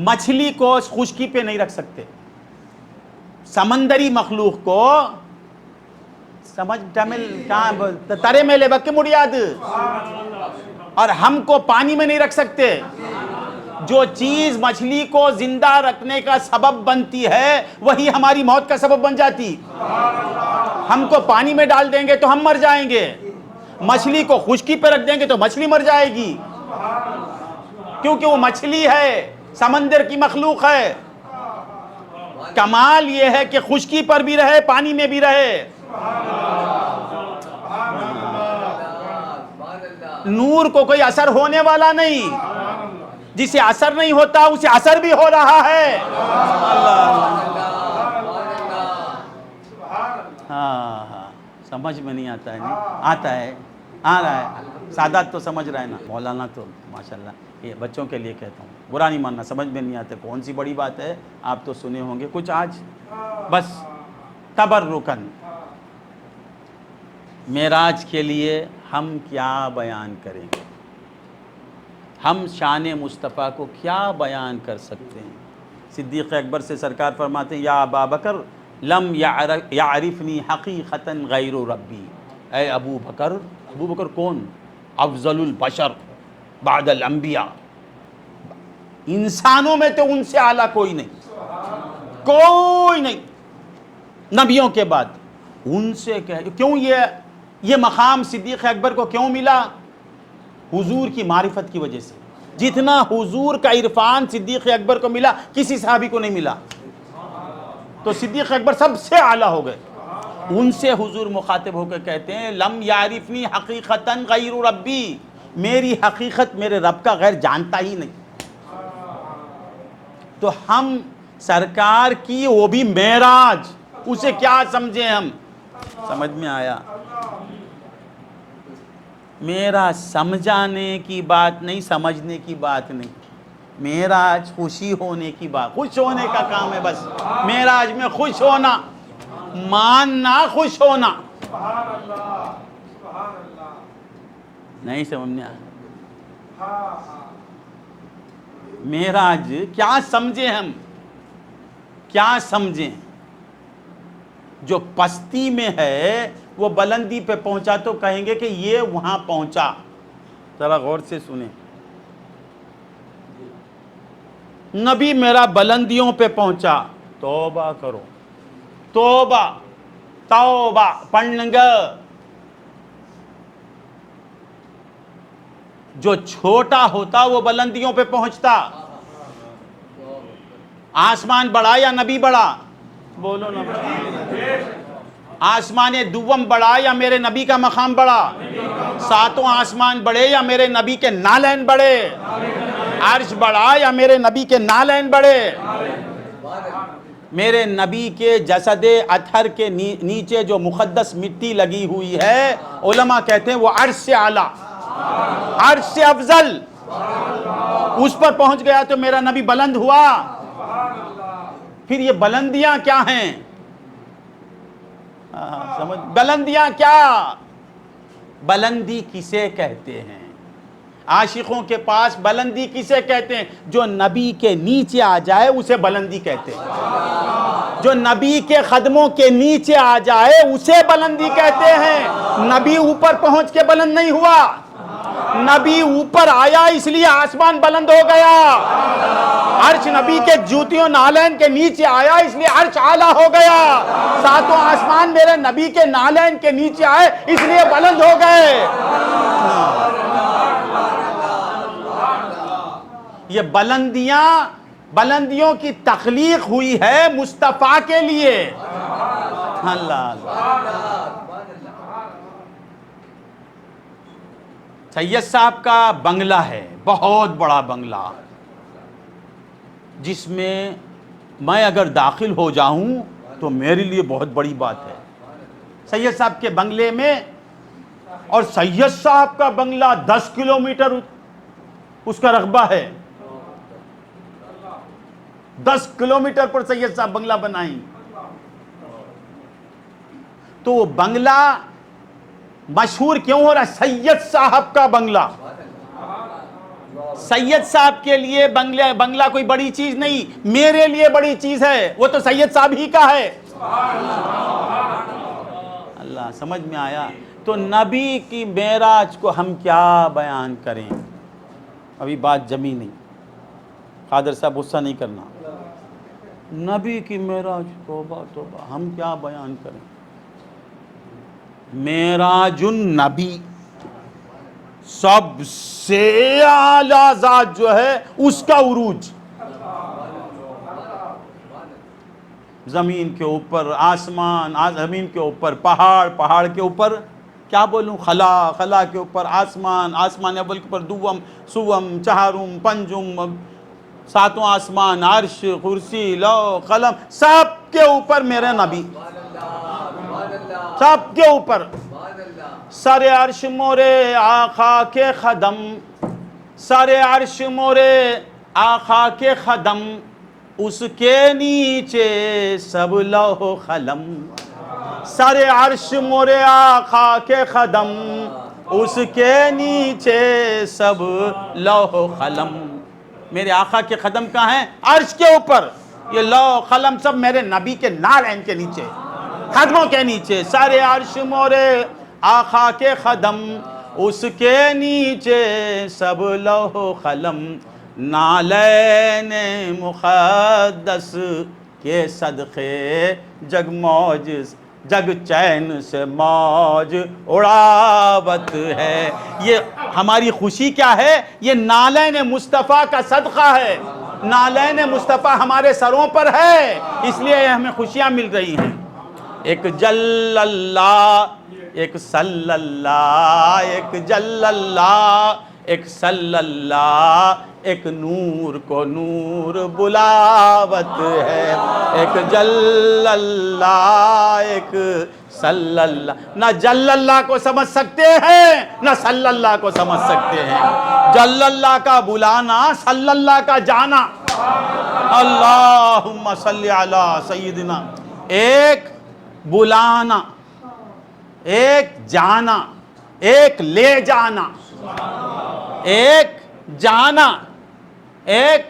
مچھلی کو خشکی پہ نہیں رکھ سکتے، سمندری مخلوق کو سمجھ ترے میں لے بک مڑیاد، اور ہم کو پانی میں نہیں رکھ سکتے۔ جو چیز مچھلی کو زندہ رکھنے کا سبب بنتی ہے وہی ہماری موت کا سبب بن جاتی۔ ہم کو پانی میں ڈال دیں گے تو ہم مر جائیں گے، مچھلی کو خشکی پہ رکھ دیں گے تو مچھلی مر جائے گی، کیونکہ وہ مچھلی ہے، سمندر کی مخلوق ہے۔ کمال یہ ہے کہ خشکی پر بھی رہے، پانی میں بھی رہے۔ نور کو کوئی اثر ہونے والا نہیں، جسے اثر نہیں ہوتا اسے اثر بھی ہو رہا ہے۔ ہاں ہاں، سمجھ میں نہیں آتا ہے؟ نہیں آتا ہے، آ رہا ہے، سادات تو سمجھ رہا ہے نا، مولانا تو ماشاءاللہ، یہ بچوں کے لیے کہتا ہوں، برا نہیں ماننا، سمجھ میں نہیں آتا کون سی بڑی بات ہے، آپ تو سنے ہوں گے کچھ آج۔ بس تبرکن معراج کے لیے ہم کیا بیان کریں گے؟ ہم شان مصطفیٰ کو کیا بیان کر سکتے ہیں؟ صدیق اکبر سے سرکار فرماتے ہیں، یا ابا بکر لم یعرفنی حقیقتا غیر ربی، اے ابو بکر، ابو بکر کون؟ افضل البشر بعد الانبیاء، انسانوں میں تو ان سے اعلیٰ کوئی نہیں، کوئی نہیں، نبیوں کے بعد ان سے کیوں یہ مقام صدیق اکبر کو کیوں ملا؟ حضور کی معرفت کی وجہ سے۔ جتنا حضور کا عرفان صدیق اکبر کو ملا کسی صحابی کو نہیں ملا، تو صدیق اکبر سب سے اعلیٰ ہو گئے۔ ان سے حضور مخاطب ہو کے کہتے ہیں لم یعرفنی حقیقتاً غیر ربی، میری حقیقت میرے رب کا غیر جانتا ہی نہیں۔ تو ہم سرکار کی وہ بھی معراج، اسے کیا سمجھیں ہم؟ سمجھ میں آیا؟ میرا سمجھانے کی بات نہیں، سمجھنے کی بات نہیں، معراج خوشی ہونے کی بات، خوش ہونے کا کام ہے بس۔ معراج میں خوش ہونا، ماننا، خوش ہونا، نہیں سمجھ میں آیا؟ معراج کیا سمجھیں ہم، کیا سمجھیں؟ جو پستی میں ہے وہ بلندی پہ پہنچا تو کہیں گے کہ یہ وہاں پہنچا۔ ذرا غور سے سنیں، نبی میرا بلندیوں پہ پہنچا، توبہ کرو، توبہ توبہ پڑھنگ۔ جو چھوٹا ہوتا وہ بلندیوں پہ پہنچتا۔ آسمان بڑا یا نبی بڑا؟ بولو نا، آسمان دوم بڑا یا میرے نبی کا مقام بڑا؟ ساتوں آسمان بڑے یا میرے نبی کے نالین بڑے؟ عرش بڑا یا میرے نبی کے نالین بڑے؟ میرے نبی کے جسد اطہر کے نیچے جو مقدس مٹی لگی ہوئی ہے، علماء کہتے ہیں وہ عرش سے اعلیٰ، عرش سے افضل، اس پر پہنچ گیا تو میرا نبی بلند ہوا۔ پھر یہ بلندیاں کیا ہیں؟ سمجھ، بلندیاں کیا؟ بلندی کسے کہتے ہیں؟ عاشقوں کے پاس بلندی کسے کہتے ہیں؟ جو نبی کے نیچے آ جائے اسے بلندی کہتے ہیں، جو نبی کے قدموں کے نیچے آ جائے اسے بلندی کہتے ہیں۔ نبی اوپر پہنچ کے بلند نہیں ہوا، نبی اوپر آیا اس لیے آسمان بلند ہو گیا۔ عرش نبی کے جوتیوں نالین کے نیچے آیا اس لیے عرش اعلیٰ ہو گیا۔ ساتوں آسمان میرے نبی کے نالین کے نیچے آئے اس لیے بلند ہو گئے۔ یہ بلندیوں کی تخلیق ہوئی ہے مصطفیٰ کے لیے۔ اللہ سید صاحب کا بنگلہ ہے، بہت بڑا بنگلہ، جس میں میں اگر داخل ہو جاؤں تو میرے لیے بہت بڑی بات ہے۔ سید صاحب کے بنگلے میں، اور سید صاحب کا بنگلہ 10 کلومیٹر اس کا رقبہ ہے، 10 کلومیٹر پر سید صاحب بنگلہ بنائیں۔ تو وہ بنگلہ مشہور کیوں ہو رہا ہے؟ سید صاحب کا بنگلہ۔ سید صاحب کے لیے بنگلہ کوئی بڑی چیز نہیں، میرے لیے بڑی چیز ہے، وہ تو سید صاحب ہی کا ہے۔ اللہ سمجھ میں آیا؟ تو نبی کی معراج کو ہم کیا بیان کریں؟ ابھی بات جمی نہیں، قادر صاحب غصہ نہیں کرنا۔ نبی کی معراج، توبہ توبہ، ہم کیا بیان کریں؟ معراج النبی، سب سے اعلیٰ ذات جو ہے اس کا عروج، زمین کے اوپر آسمان، زمین کے اوپر پہاڑ، پہاڑ کے اوپر کیا بولوں، خلا، خلا کے اوپر آسمان، آسمان اول کے اوپر دوم، سوم، چہارم، پنجم، ساتوں آسمان، عرش، کرسی، لوح، قلم، سب کے اوپر میرے نبی، سب کے اوپر۔ سر عرش مورے آقا کے خدم، سر عرش مورے آقا کے خدم، اس کے نیچے سب لوح و قلم۔ سر عرش مورے آقا کے قدم، اس کے نیچے سب لوح و قلم۔ میرے آقا کے قدم کہاں ہیں؟ عرش کے اوپر، یہ لوح قلم سب میرے نبی کے نالین کے نیچے، قدموں کے نیچے۔ سر عرش مورے آقا کے قدم، اس کے نیچے سب لوح و قلم۔ نالین مقدس کے صدقے جگ موج، جگ چین سے موج اڑاوت ہے۔ یہ ہماری خوشی کیا ہے؟ یہ نالین مصطفیٰ کا صدقہ ہے، نالین مصطفیٰ ہمارے سروں پر ہے، اس لیے ہمیں خوشیاں مل رہی ہیں۔ ایک جل اللہ، ایک صلی اللہ، ایک جل اللہ، ایک صلی اللہ، ایک نور کو نور بلاوت ہے، ایک جل اللہ، ایک صلی اللہ۔ نہ جل اللہ کو سمجھ سکتے ہیں نہ صلی اللہ کو سمجھ سکتے ہیں۔ جل اللہ کا بلانا، صلی اللہ کا جانا۔ اللہم صلی علی سیدنا، ایک بلانا، ایک جانا، ایک لے جانا، ایک جانا، ایک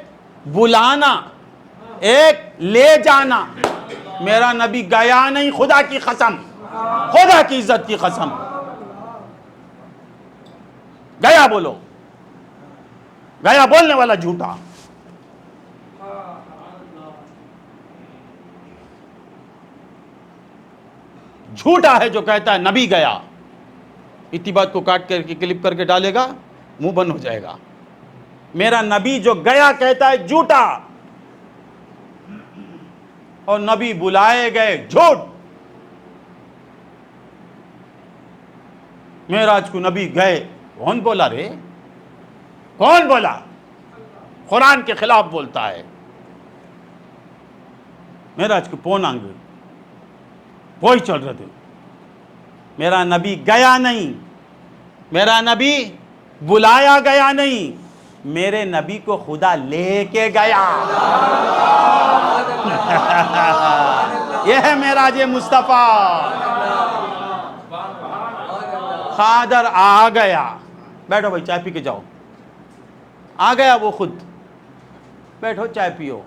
بلانا، ایک لے جانا۔ میرا نبی گیا نہیں، خدا کی قسم، خدا کی عزت کی قسم۔ گیا بولو، گیا بولنے والا جھوٹا۔ جھوٹا ہے جو کہتا ہے نبی گیا، اتنی بات کو کاٹ کر کے کلپ کر کے ڈالے گا، منہ بند ہو جائے گا۔ میرا نبی جو گیا کہتا ہے جھوٹا، اور نبی بلائے گئے جھوٹ۔ معراج کو نبی گئے، کون بولا رے؟ کون بولا؟ قرآن کے خلاف بولتا ہے۔ معراج کو پونانگ وہی چل رہے تھے۔ میرا نبی گیا نہیں، میرا نبی بلایا گیا نہیں، میرے نبی کو خدا لے کے گیا۔ یہ ہے معراج مصطفیٰ۔ خادر آ گیا، بیٹھو بھائی چائے پی کے جاؤ، آ گیا وہ خود، بیٹھو چائے پیو۔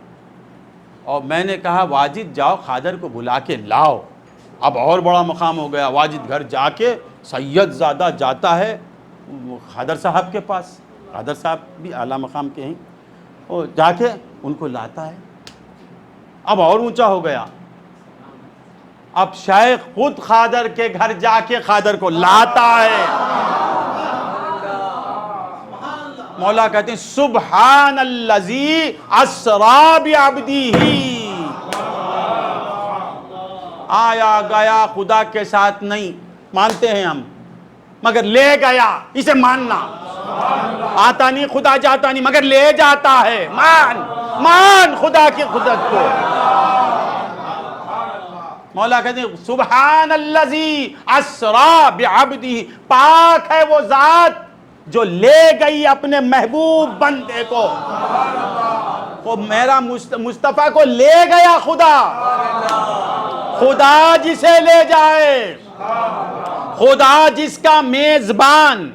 اور میں نے کہا واجد جاؤ خادر کو بلا کے لاؤ۔ اب اور بڑا مقام ہو گیا، واجد گھر جا کے سید زادہ جاتا ہے خادر صاحب کے پاس، خادر صاحب بھی اعلیٰ مقام کے ہیں، اور جا کے ان کو لاتا ہے۔ اب اور اونچا ہو گیا، اب شیخ خود خادر کے گھر جا کے خادر کو لاتا ہے۔ مولا کہتے ہیں سبحان الذی اسریٰ بعبدہ، آیا گیا خدا کے ساتھ نہیں مانتے ہیں ہم، مگر لے گیا اسے ماننا۔ آتا نہیں خدا، جاتا نہیں، مگر لے جاتا ہے، مان خدا کی قدرت کو۔ مولا کہتے ہیں سبحان الذی اسریٰ بعبدہ، پاک ہے وہ ذات جو لے گئی اپنے محبوب بندے کو۔ وہ میرا مصطفیٰ کو لے گیا خدا۔ خدا جسے لے جائے، خدا جس کا میزبان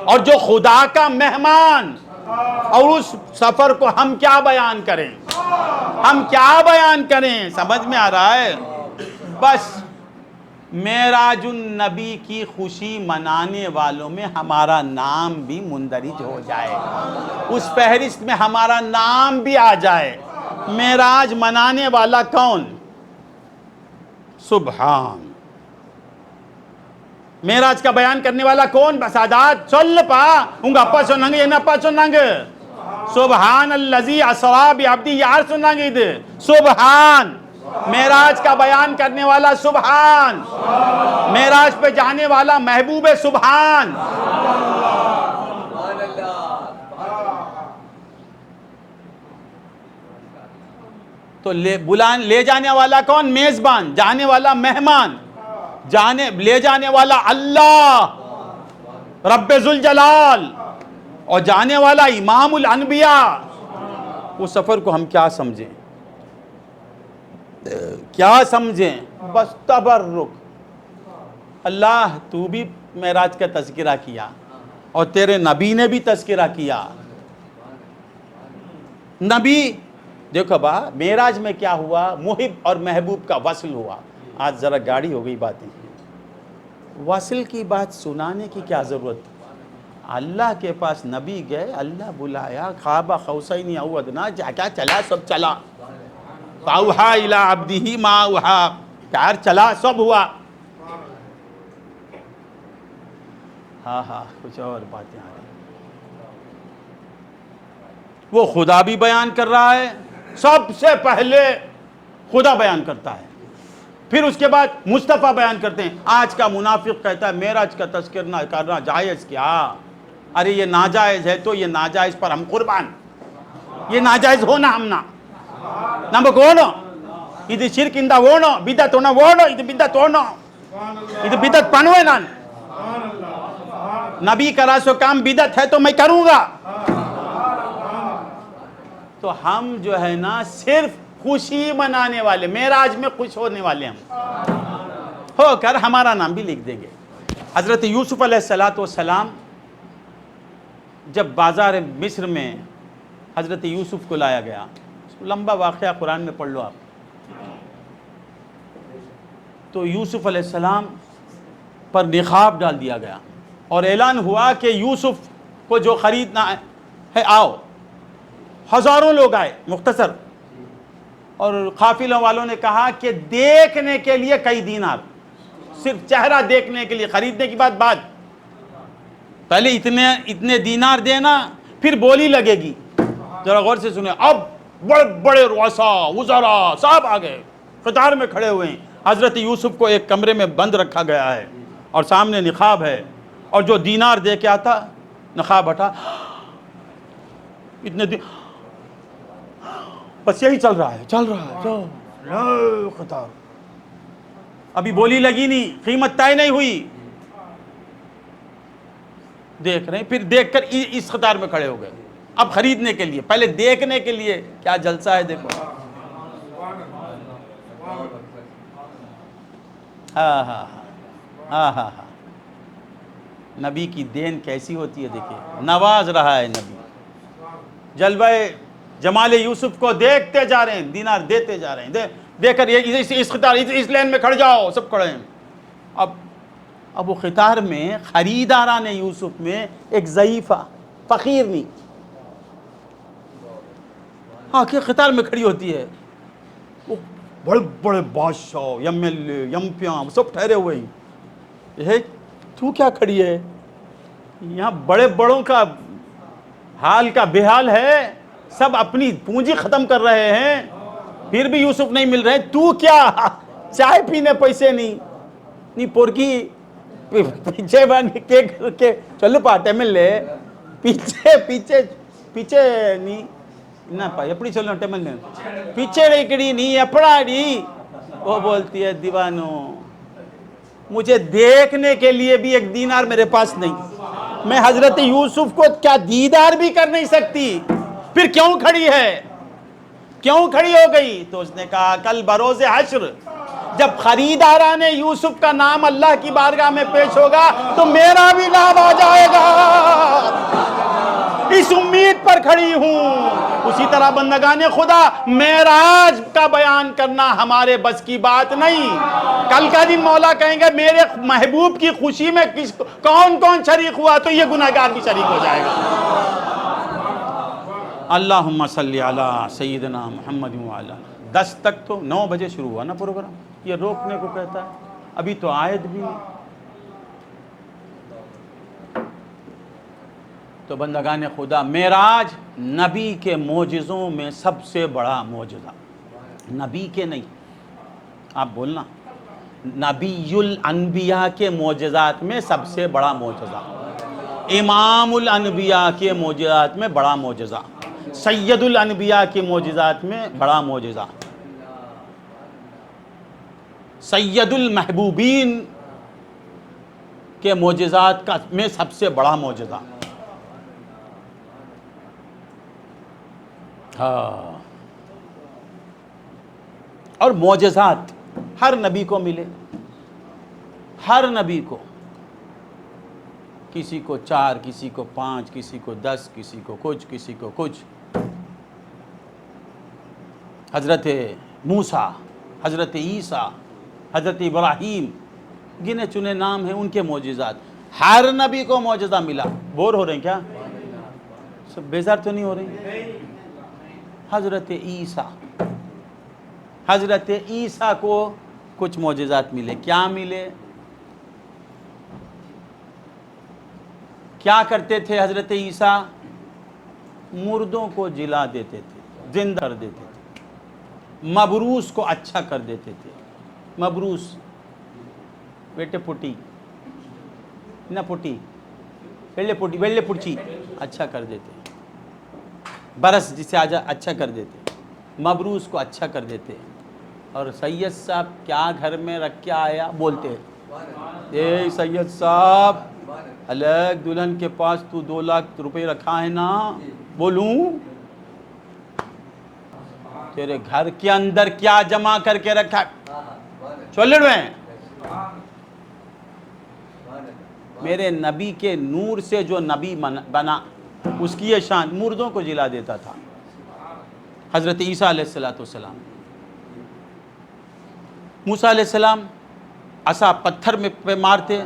اور جو خدا کا مہمان، اور اس سفر کو ہم کیا بیان کریں، ہم کیا بیان کریں؟ سمجھ میں آ رہا ہے؟ بس معراج النبی کی خوشی منانے والوں میں ہمارا نام بھی مندرج ہو جائے، اس فہرست میں ہمارا نام بھی آ جائے۔ معراج منانے والا کون؟ سبحان۔ معراج کا بیان کرنے والا کون؟ بسادات چل پا انگا اپا سننگ یہ نپا سننگ سبحان الذی اسریٰ بعبدہ، یار سننگ ادھر سبحان۔ معراج کا بیان کرنے والا سبحان، معراج پہ جانے والا محبوب سبحان۔ تو لے جانے والا کون؟ میزبان، جانے والا مہمان، لے جانے والا اللہ رب ذوالجلال، اور جانے والا امام الانبیاء۔ اس سفر کو ہم کیا سمجھیں، کیا سمجھیں؟ بس تبرک۔ اللہ تو بھی معراج کا تذکرہ کیا اور تیرے نبی نے بھی تذکرہ کیا۔ نبی دیکھو با معراج میں کیا ہوا؟ محب اور محبوب کا وصل ہوا۔ آج ذرا گاڑی ہو گئی باتیں، وصل کی بات سنانے کی کیا ضرورت؟ اللہ کے پاس نبی گئے، اللہ بلایا، خواب قوسین او ادنیٰ، جا کیا چلا سب چلا، فاوحیٰ الی عبدہ ما اوحیٰ، پیار چلا سب ہوا۔ ہاں ہاں کچھ اور باتیں آ رہی ہیں۔ وہ خدا بھی بیان کر رہا ہے، سب سے پہلے خدا بیان کرتا ہے، پھر اس کے بعد مصطفیٰ بیان کرتے ہیں۔ آج کا منافق کہتا ہے معراج کا تذکر نہ کرنا جائز کیا؟ ارے یہ ناجائز ہے تو یہ ناجائز پر ہم قربان، یہ ناجائز ہونا ہم نہ کونو ಇದು ಶಿರ್ಕಿಂದ ಓಣೋ ಬಿದ್ದತ್ ಓಣೋ ಓಣೋ ಇದು ಬಿದ್ದತ್ ಓಣೋ ಇದು ಬಿದ್ದತ್ ಪಣುವೆ ನಾನು نبی کرا سو کام بدعت ہے تو میں کروں گا۔ تو ہم جو ہے نا صرف خوشی منانے والے، معراج میں خوش ہونے والے ہم ہو کر ہمارا نام بھی لکھ دیں گے۔ حضرت یوسف علیہ السلام جب بازار مصر میں حضرت یوسف کو لایا گیا، لمبا واقعہ قرآن میں پڑھ لو آپ، تو یوسف علیہ السلام پر نقاب ڈال دیا گیا اور اعلان ہوا کہ یوسف کو جو خریدنا ہے آؤ۔ ہزاروں لوگ آئے مختصر، اور قافلوں والوں نے کہا کہ دیکھنے کے لیے کئی دینار، صرف چہرہ دیکھنے کے لیے، خریدنے کی بات بعد، پہلے اتنے دینار دینا پھر بولی لگے گی۔ ذرا غور سے سنیں، اب بڑے بڑے رؤساء وزراء سب آ گئے، قطار میں کھڑے ہوئے ہیں۔ حضرت یوسف کو ایک کمرے میں بند رکھا گیا ہے اور سامنے نقاب ہے، اور جو دینار دے کے آتا نقاب ہٹا، اتنے بس یہی چل رہا ہے قطار، ابھی بولی لگی نہیں، قیمت طے نہیں ہوئی، دیکھ رہے ہیں، پھر دیکھ کر اس قطار میں کھڑے ہو گئے۔ اب خریدنے کے لیے، پہلے دیکھنے کے لیے کیا جلسہ ہے دیکھو۔ ہاں ہاں ہاں ہاں ہاں، نبی کی دین کیسی ہوتی ہے دیکھیں، نواز رہا ہے نبی، جلوہ جمال یوسف کو دیکھتے جا رہے ہیں، دینار دیتے جا رہے ہیں، دیکھ کر اس قطار اس لین میں کھڑ جاؤ، سب کھڑے ہیں۔ اب وہ قطار میں خریداران یوسف میں ایک ضعیفہ فقیر نہیں، ہاں کہ قطار میں کھڑی ہوتی ہے، وہ بڑے بڑے بادشاہ، ایم ایل اے، ایم پیاں سب ٹھہرے ہوئے ہیں، تو کیا کھڑی ہے؟ یہاں بڑے بڑوں کا حال کا بحال ہے، سب اپنی پونجی ختم کر رہے ہیں، پھر بھی یوسف نہیں مل رہے، تو کیا چائے پینے پیسے نہیں پورکی پیچھے بن کے چلو پاٹے میں لے پیچھے نہیں نہ پائی اپنی چلو ٹیمل نے پیچھے ریکڑی نہیں اپڑا نہیں۔ وہ بولتی ہے دیوانو، مجھے دیکھنے کے لیے بھی ایک دینار میرے پاس نہیں، میں حضرت یوسف کو کیا دیدار بھی کر نہیں سکتی، پھر کیوں کھڑی ہے، کیوں کھڑی ہو گئی؟ تو اس نے کہا کل بروز حشر جب خریداران یوسف کا نام اللہ کی بارگاہ میں پیش ہوگا تو میرا بھی نام آ جائے گا، اس امید پر کھڑی ہوں۔ اسی طرح بندگان خدا، معراج کا بیان کرنا ہمارے بس کی بات نہیں، کل کا دن مولا کہیں گے میرے محبوب کی خوشی میں کون کون شریک ہوا، تو یہ گناہگار بھی شریک ہو جائے گا۔ اللہم صلی علی سیدنا محمد وعلی 10 تک تو 9 بجے شروع ہوا نا پروگرام، یہ روکنے کو کہتا ہے، ابھی تو آیت بھی نہیں۔ تو بندگان خدا، معراج نبی کے معجزوں میں سب سے بڑا معجزہ، نبی کے نہیں، آپ بولنا، نبی الانبیاء کے معجزات میں سب سے بڑا معجزہ، امام الانبیاء کے معجزات میں بڑا معجزہ، سید الانبیاء کے معجزات میں بڑا معجزہ، سید المحبوبین کے معجزات میں سب سے بڑا معجزہ۔ ہاں، اور معجزات ہر نبی کو ملے، ہر نبی کو، کسی کو 4، کسی کو 5، کسی کو 10، کسی کو کچھ، کسی کو کچھ۔ حضرت موسیٰ، حضرت عیسیٰ، حضرت ابراہیم، گنے چنے نام ہیں ان کے معجزات، ہر نبی کو معجزہ ملا۔ بور ہو رہے ہیں کیا؟ سب بیزار تو نہیں ہو رہے ہیں؟ حضرت عیسیٰ کو کچھ معجزات ملے، کیا ملے؟ کیا کرتے تھے حضرت عیسیٰ؟ مردوں کو جلا دیتے تھے، زندہ کر دیتے تھے، مبروس کو اچھا کر دیتے تھے۔ مبروس بیٹے پٹی نہ پٹی ویلے پڑچی اچھا کر دیتے، برس جسے آجا اچھا کر دیتے، مبروس کو اچھا کر دیتے۔ اور سید صاحب کیا گھر میں رکھ کے آیا بولتے، اے سید صاحب الگ دلہن کے پاس تو 2 لاکھ روپے رکھا ہے نا، بولوں تیرے گھر کے اندر کیا جمع کر کے رکھا؟ چولڑ میں میرے نبی کے نور سے جو نبی بنا اس کی یہ شان، مردوں کو جلا دیتا تھا حضرت عیسیٰ علیہ السلام۔ موسیٰ علیہ السلام عصا پتھر میں پہ مارتے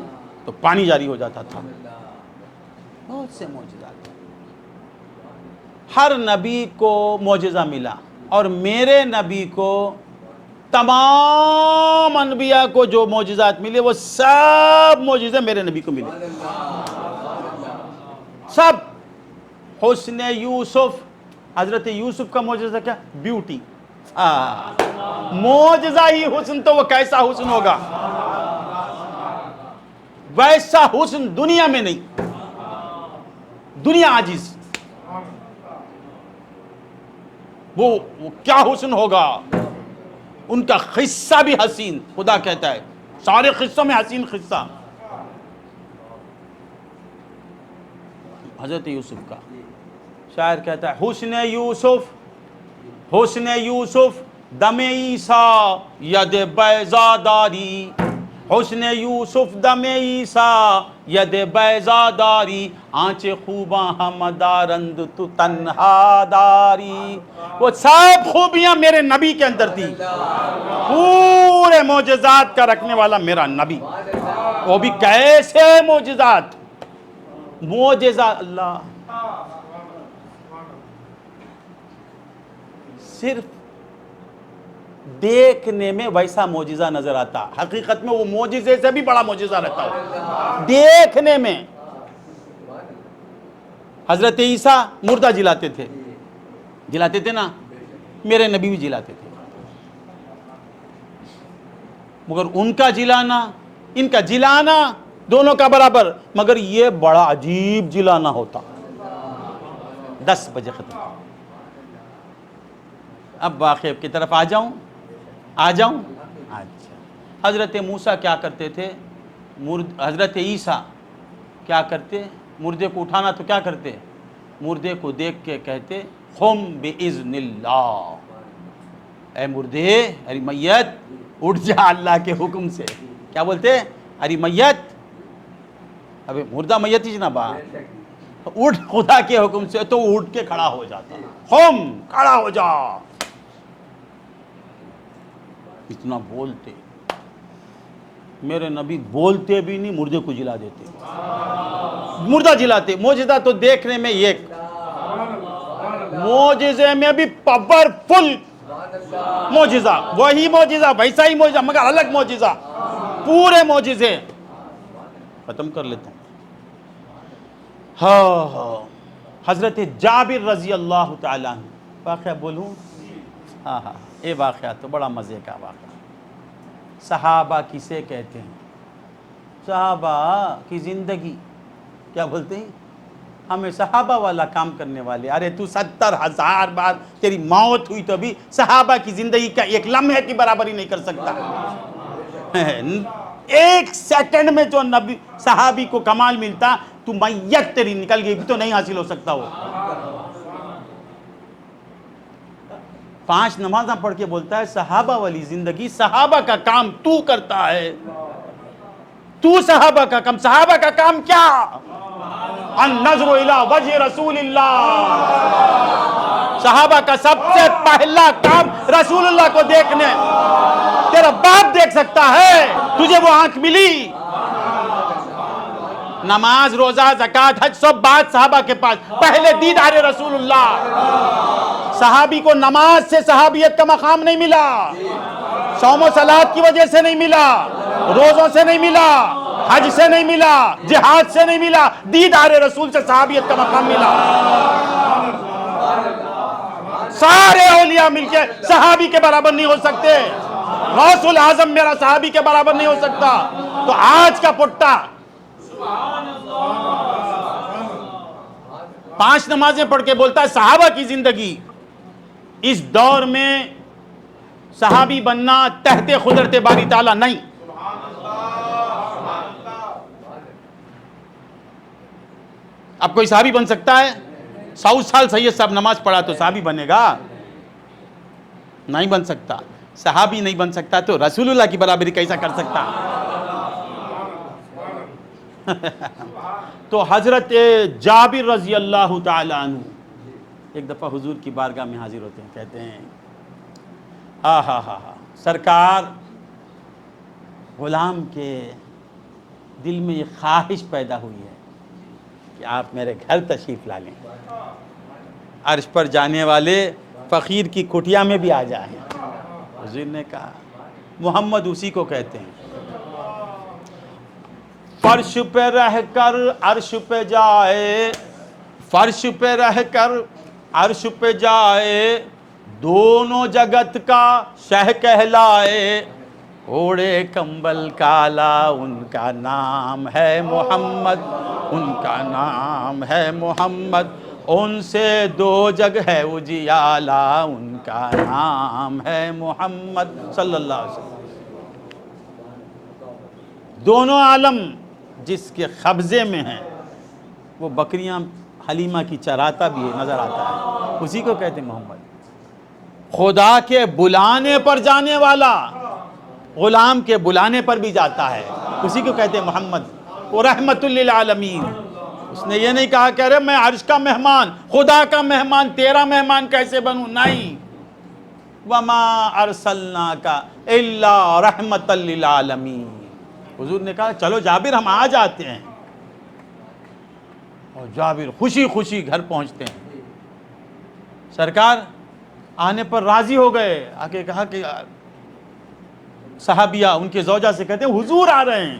تو پانی جاری ہو جاتا تھا۔ بہت سے معجزات، ہر نبی کو معجزہ ملا، اور میرے نبی کو تمام انبیاء کو جو معجزات ملے وہ سب معجزے میرے نبی کو ملے، سب۔ حسن یوسف، حضرت یوسف کا معجزہ کیا؟ بیوٹی۔ معجزہ ہی حسن، تو وہ کیسا حسن ہوگا؟ ویسا حسن دنیا میں نہیں، دنیا عاجز۔ وہ کیا حسن ہوگا؟ ان کا قصہ بھی حسین، خدا کہتا ہے سارے قصوں میں حسین قصہ حضرت یوسف کا۔ شاعر کہتا ہے حسن یوسف دم عیسیٰ ید بیضا داری، حسن یوسف دم عیسیٰ ید بیضا داری، آنچ خوباں ہم دارند تو تنہا داری۔ وہ سب خوبیاں میرے نبی کے اندر تھی، پورے معجزات کا رکھنے والا میرا نبی۔ وہ بھی کیسے معجزات؟ معجزہ اللہ صرف دیکھنے میں ویسا معجزہ نظر آتا، حقیقت میں وہ معجزے سے بھی بڑا معجزہ رہتا ہے دیکھنے میں۔ حضرت عیسیٰ مردہ جلاتے تھے نا، میرے نبی بھی جلاتے تھے، مگر ان کا جلانا ان کا جلانا دونوں کا برابر، مگر یہ بڑا عجیب جلانا ہوتا۔ 10 بجے ختم۔ اب واقعے کی طرف آ جاؤں۔ اچھا، حضرت موسیٰ کیا کرتے تھے؟ حضرت عیسیٰ کیا کرتے؟ مردے کو اٹھانا تو کیا کرتے؟ مردے کو دیکھ کے کہتے قم بِإِذْنِ اللہ، اے مردے، ارے میت اٹھ جا اللہ کے حکم سے۔ کیا بولتے؟ ارے میت، ابھی مردہ میت ہی نہ با، اٹھ خدا کے حکم سے، تو اٹھ کے کھڑا ہو جاتا، قم، کھڑا ہو جا۔ اتنا بولتے، میرے نبی بولتے بھی نہیں، مردے کو جلا دیتے، مردہ جلاتے۔ معجزہ تو دیکھنے میں ایک، معجزے میں بھی پاورفل معجزہ، وہی معجزہ، ویسا ہی معجزہ، مگر الگ معجزہ، پورے معجزے۔ ختم کر لیتا ہوں۔ ہاں، حضرت جابر رضی اللہ تعالیٰ عنہ، واقعہ بولوں؟ ہاں، یہ واقعہ تو بڑا مزے کا واقعہ۔ صحابہ کسے کہتے ہیں؟ صحابہ کی زندگی، کیا بولتے ہیں؟ ہمیں صحابہ والا کام کرنے والے۔ ارے تو 70,000 بار تیری موت ہوئی تو بھی صحابہ کی زندگی کا ایک لمحے کی برابری نہیں کر سکتا۔ ایک سیکنڈ میں جو نبی صحابی کو کمال ملتا، تو میت تیری نکل گئی بھی تو نہیں حاصل ہو سکتا۔ وہ 5 نمازاں پڑھ کے بولتا ہے صحابہ والی زندگی، صحابہ کا کام تو کرتا ہے، تو صحابہ کا کام۔ صحابہ کا کام کیا؟ النظر الی وجہ رسول اللہ۔ صحابہ کا سب سے پہلا کام رسول اللہ کو دیکھنے۔ تیرا باپ دیکھ سکتا ہے، تجھے وہ آنکھ ملی؟ نماز، روزہ، زکوٰۃ، حج سب بات صحابہ کے پاس، پہلے دیدار رسول اللہ۔ صحابی کو نماز سے صحابیت کا مقام نہیں ملا، صوم و صلات کی وجہ سے نہیں ملا، روزوں سے نہیں ملا، حج سے نہیں ملا، جہاد سے نہیں ملا، دیدار رسول سے صحابیت کا مقام ملا۔ سارے اولیاء مل کے صحابی کے برابر نہیں ہو سکتے، غوث العظم میرا صحابی کے برابر نہیں ہو سکتا۔ تو آج کا پٹا 5 نمازیں پڑھ کے بولتا ہے صحابہ کی زندگی، اس دور میں صحابی بننا تحت قدرت باری تعالیٰ نہیں۔ اب کوئی صحابی بن سکتا ہے؟ 100 سال سید صاحب نماز پڑھا تو صحابی بنے گا؟ نہیں بن سکتا۔ صحابی نہیں بن سکتا تو رسول اللہ کی برابری کیسا کر سکتا؟ تو حضرت جابر رضی اللہ تعالیٰ عنہ ایک دفعہ حضور کی بارگاہ میں حاضر ہوتے ہیں، کہتے ہیں سرکار، غلام کے دل میں یہ خواہش پیدا ہوئی ہے کہ آپ میرے گھر تشریف لا لیں، عرش پر جانے والے فقیر کی کٹیا میں بھی آ جائیں۔ حضور نے کہا محمد اسی کو کہتے ہیں، فرش پہ رہ کر عرش پہ جائے، فرش پہ رہ کر عرش پہ جائے، دونوں جگت کا شہ کہلائے، اوڑے کمبل کالا ان کا نام ہے محمد، ان کا نام ہے محمد، ان سے 2 جگ ہے اجیالا، ان کا نام ہے محمد صلی اللہ علیہ وسلم۔ دونوں عالم جس کے قبضے میں ہیں، وہ بکریاں حلیمہ کی چراتا بھی نظر آتا ہے، اسی کو کہتے ہیں محمد۔ خدا کے بلانے پر جانے والا غلام کے بلانے پر بھی جاتا ہے، اسی کو کہتے ہیں محمد۔ وہ رحمت للعالمین، اس نے یہ نہیں کہا کہ ارے میں عرش کا مہمان، خدا کا مہمان، تیرا مہمان کیسے بنوں؟ نہیں، وما ارسلناک الا رحمت للعالمین۔ حضور نے کہا چلو جابر ہم آ جاتے ہیں، اور جابر خوشی خوشی گھر پہنچتے ہیں۔ سرکار آنے پر راضی ہو گئے، آگے کہا کہ صحابیہ ان کے زوجہ سے کہتے ہیں حضور آ رہے ہیں،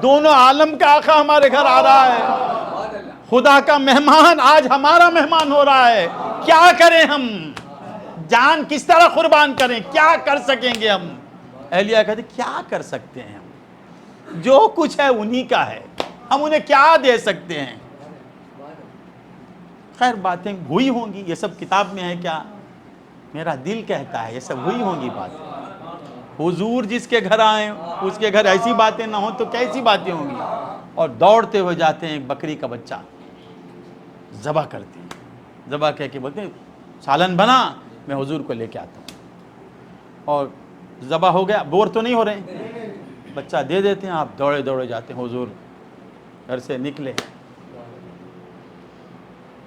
دونوں عالم کا آقا ہمارے گھر آ رہا ہے، خدا کا مہمان آج ہمارا مہمان ہو رہا ہے، کیا کریں ہم؟ جان کس طرح قربان کریں؟ کیا کر سکیں گے ہم؟ اہلیہ کہتے ہیں کیا کر سکتے ہیں ہم؟ جو کچھ ہے انہی کا ہے، ہم انہیں کیا دے سکتے ہیں؟ خیر باتیں ہوئی ہوں گی، یہ سب کتاب میں ہے کیا؟ میرا دل کہتا ہے یہ سب ہوئی ہوں گی باتیں۔ حضور جس کے گھر آئیں اس کے گھر ایسی باتیں نہ ہوں تو کیسی باتیں ہوں گی؟ اور دوڑتے ہوئے جاتے ہیں، ایک بکری کا بچہ ذبح کرتے ہیں، ذبح کہہ کے بولتے ہیں سالن بنا، میں حضور کو لے کے آتا ہوں۔ اور ذبح ہو گیا، بور تو نہیں ہو رہے ہیں، بچہ دے دیتے ہیں، آپ دوڑے دوڑے جاتے ہیں، حضور گھر سے نکلے،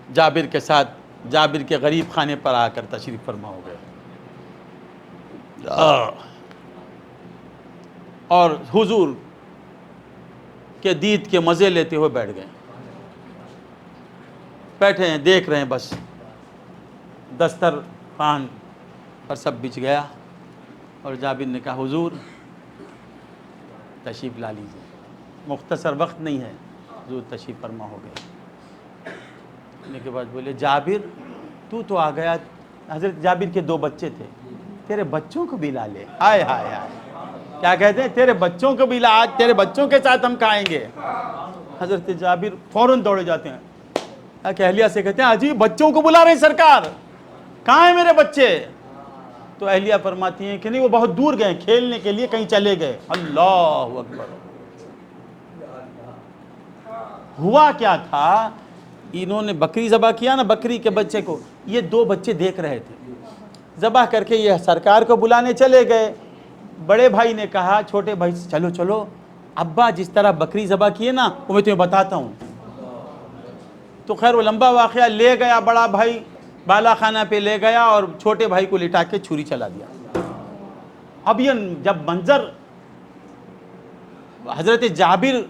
جابر کے ساتھ جابر کے غریب خانے پر آ کر تشریف فرما ہو گئے، اور حضور کے دید کے مزے لیتے ہوئے بیٹھ گئے، بیٹھے ہیں دیکھ رہے ہیں، بس دسترخوان پر سب بچ گیا، اور جابر نے کہا حضور تشریف لا لیجیے، مختصر وقت نہیں ہے، حضور تشریف فرما ہو گئے۔ ہونے کے بعد بولے جابر تو آ گیا، حضرت جابر کے 2 بچے تھے، تیرے بچوں کو بھی لا لے۔ آئے ہائے ہائے، کیا کہتے ہیں؟ تیرے بچوں کو بھی لا، آج تیرے بچوں کے ساتھ ہم کھائیں گے۔ حضرت جابر فوراً دوڑے جاتے ہیں، اہلیہ سے کہتے ہیں عجیب بچوں کو بلا رہے ہیں سرکار، کہاں ہیں میرے بچے؟ تو اہلیہ فرماتی ہیں کہ نہیں وہ بہت دور گئے کھیلنے کے لیے، کہیں چلے گئے۔ اللہ اکبر! ہوا کیا تھا، انہوں نے بکری ذبح کیا نا، بکری کے بچے کو یہ 2 بچے دیکھ رہے تھے، ذبح کر کے یہ سرکار کو بلانے چلے گئے۔ بڑے بھائی نے کہا چھوٹے بھائی سے چلو چلو، ابا جس طرح بکری ذبح کیے نا وہ میں تمہیں بتاتا ہوں۔ تو خیر وہ لمبا واقعہ، لے گیا بڑا بھائی بالا خانہ پہ لے گیا، اور چھوٹے بھائی کو لٹا کے چھری چلا دیا۔ اب یہ جب منظر حضرت جابر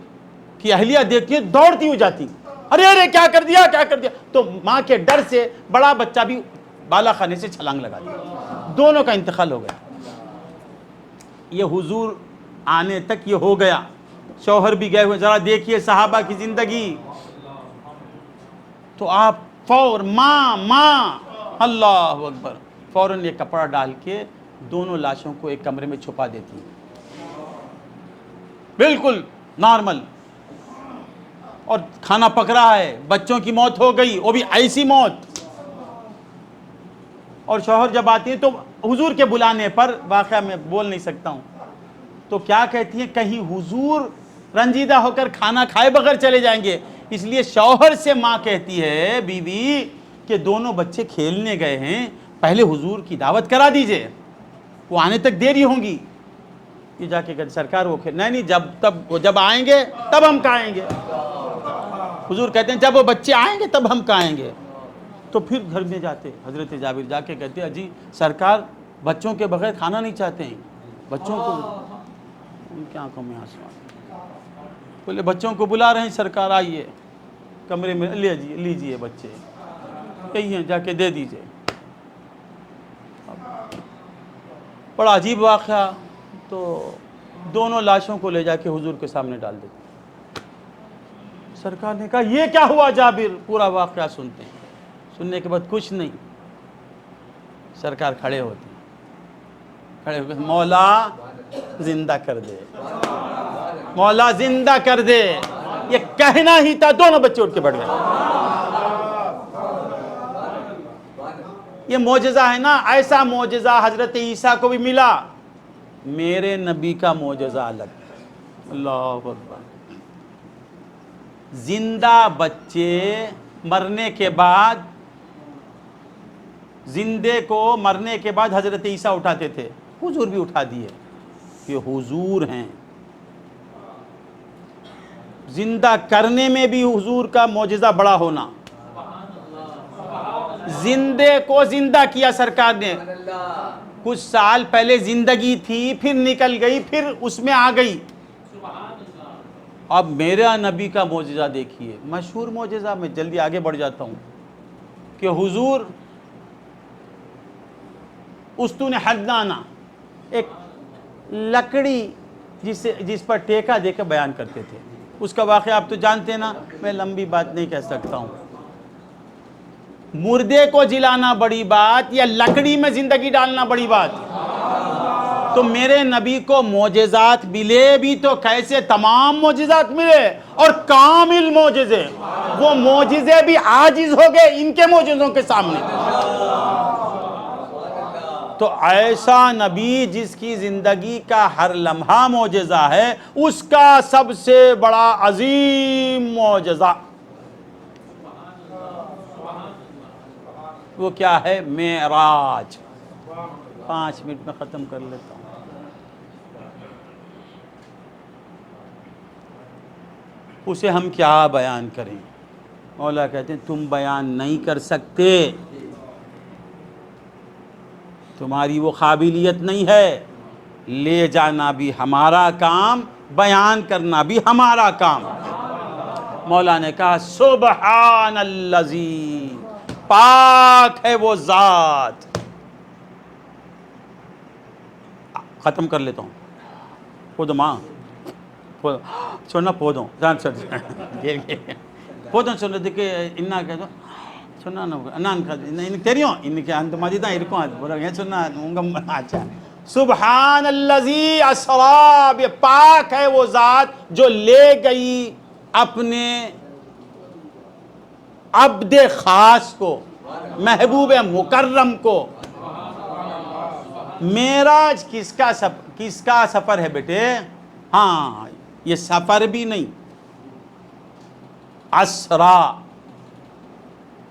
کی اہلیہ دیکھتی ہے دوڑتی ہو جاتی، ارے ارے کیا کر دیا کیا کر دیا، تو ماں کے ڈر سے بڑا بچہ بھی بالا خانے سے چھلانگ لگا دیا، دونوں کا انتقال ہو گیا۔ یہ حضور آنے تک یہ ہو گیا، شوہر بھی گئے ہوئے، ذرا دیکھیے صحابہ کی زندگی، تو آپ ماں اللہ اکبر، فوراً یہ کپڑا ڈال کے دونوں لاشوں کو ایک کمرے میں چھپا دیتی ہیں، بالکل نارمل، اور کھانا پک رہا ہے، بچوں کی موت ہو گئی، وہ بھی ایسی موت، اور شوہر جب آتی ہیں تو حضور کے بلانے پر، واقعہ میں بول نہیں سکتا ہوں، تو کیا کہتی ہیں، کہیں حضور رنجیدہ ہو کر کھانا کھائے بغیر چلے جائیں گے، اس لیے شوہر سے ماں کہتی ہے بیوی کہ دونوں بچے کھیلنے گئے ہیں، پہلے حضور کی دعوت کرا دیجئے، وہ آنے تک دیری ہوں گی، یہ جا کے کہتے سرکار وہ نہیں جب آئیں گے تب ہم کھائیں گے، حضور کہتے ہیں جب وہ بچے آئیں گے تب ہم کھائیں گے، تو پھر گھر میں جاتے حضرت جابر جا کے کہتے ہیں جی سرکار بچوں کے بغیر کھانا نہیں چاہتے ہیں، بچوں کو، ان کی آنکھوں میں آنسو آ گئے، بولے بچوں کو بلا رہے ہیں سرکار، آئیے کمرے میں، لیجیے بچے یہی ہیں، جا کے دے دیجئے۔ بڑا عجیب واقعہ، تو دونوں لاشوں کو لے جا کے حضور کے سامنے ڈال دیتے، سرکار نے کہا یہ کیا ہوا جابر، پورا واقعہ سنتے ہیں، سننے کے بعد کچھ نہیں، سرکار کھڑے ہوتے ہیں، کھڑے ہو کے مولا زندہ کر دے، مولا زندہ کر دے، یہ کہنا ہی تھا، دونوں بچے اٹھ کے بیٹھ گئے۔ یہ معجزہ ہے نا، ایسا معجزہ حضرت عیسیٰ کو بھی ملا، میرے نبی کا معجزہ الگ، اللہ اکبر، زندہ بچے مرنے کے بعد، زندے کو مرنے کے بعد حضرت عیسیٰ اٹھاتے تھے، حضور بھی اٹھا دیے، یہ حضور ہیں، زندہ کرنے میں بھی حضور کا معجزہ بڑا ہونا، زندے کو زندہ کیا سرکار نے، کچھ سال پہلے زندگی تھی، پھر نکل گئی، پھر اس میں آ گئی، اب میرا نبی کا معجزہ دیکھیے، مشہور معجزہ، میں جلدی آگے بڑھ جاتا ہوں، کہ حضور استون حدانہ، ایک لکڑی جس پر ٹیکا دے کے بیان کرتے تھے، اس کا واقعہ آپ تو جانتے ہیں نا، میں لمبی بات نہیں کہہ سکتا ہوں، مردے کو جلانا بڑی بات یا لکڑی میں زندگی ڈالنا بڑی بات، تو میرے نبی کو معجزات ملے بھی تو کیسے تمام معجزات ملے، اور کامل معجزے، وہ معجزے بھی عاجز ہو گئے ان کے معجزوں کے سامنے، تو ایسا نبی جس کی زندگی کا ہر لمحہ معجزہ ہے، اس کا سب سے بڑا عظیم معجزہ وہ کیا ہے؟ معراج۔ 5 منٹ میں ختم کر لیتا ہوں۔ اسے ہم کیا بیان کریں؟ مولا کہتے ہیں تم بیان نہیں کر سکتے، تمہاری وہ قابلیت نہیں ہے، لے جانا بھی ہمارا کام، بیان کرنا بھی ہمارا کام۔ مولا نے کہا سبحان الذی، پاک ہے وہ ذات، ختم کر لیتا ہوں، پودوں ماں چھوڑنا، پودوں جان چھوڑ پودوں چھوڑنا، دیکھے انا کہہ دو சொன்னா இன்னைக்கு தெரியும், இன்னைக்கு அந்த மாதிரி தான் இருக்கும், அது ஏன் சொன்னா உங்க ஆச்சா سبحان الذی اسرا، یہ پاک ہے وہ ذات جو لے گئی اپنے عبد خاص کو، محبوب مکرم کو۔ معراج کس کا سفر ہے بیٹے؟ ہاں، یہ سفر بھی نہیں، اسرا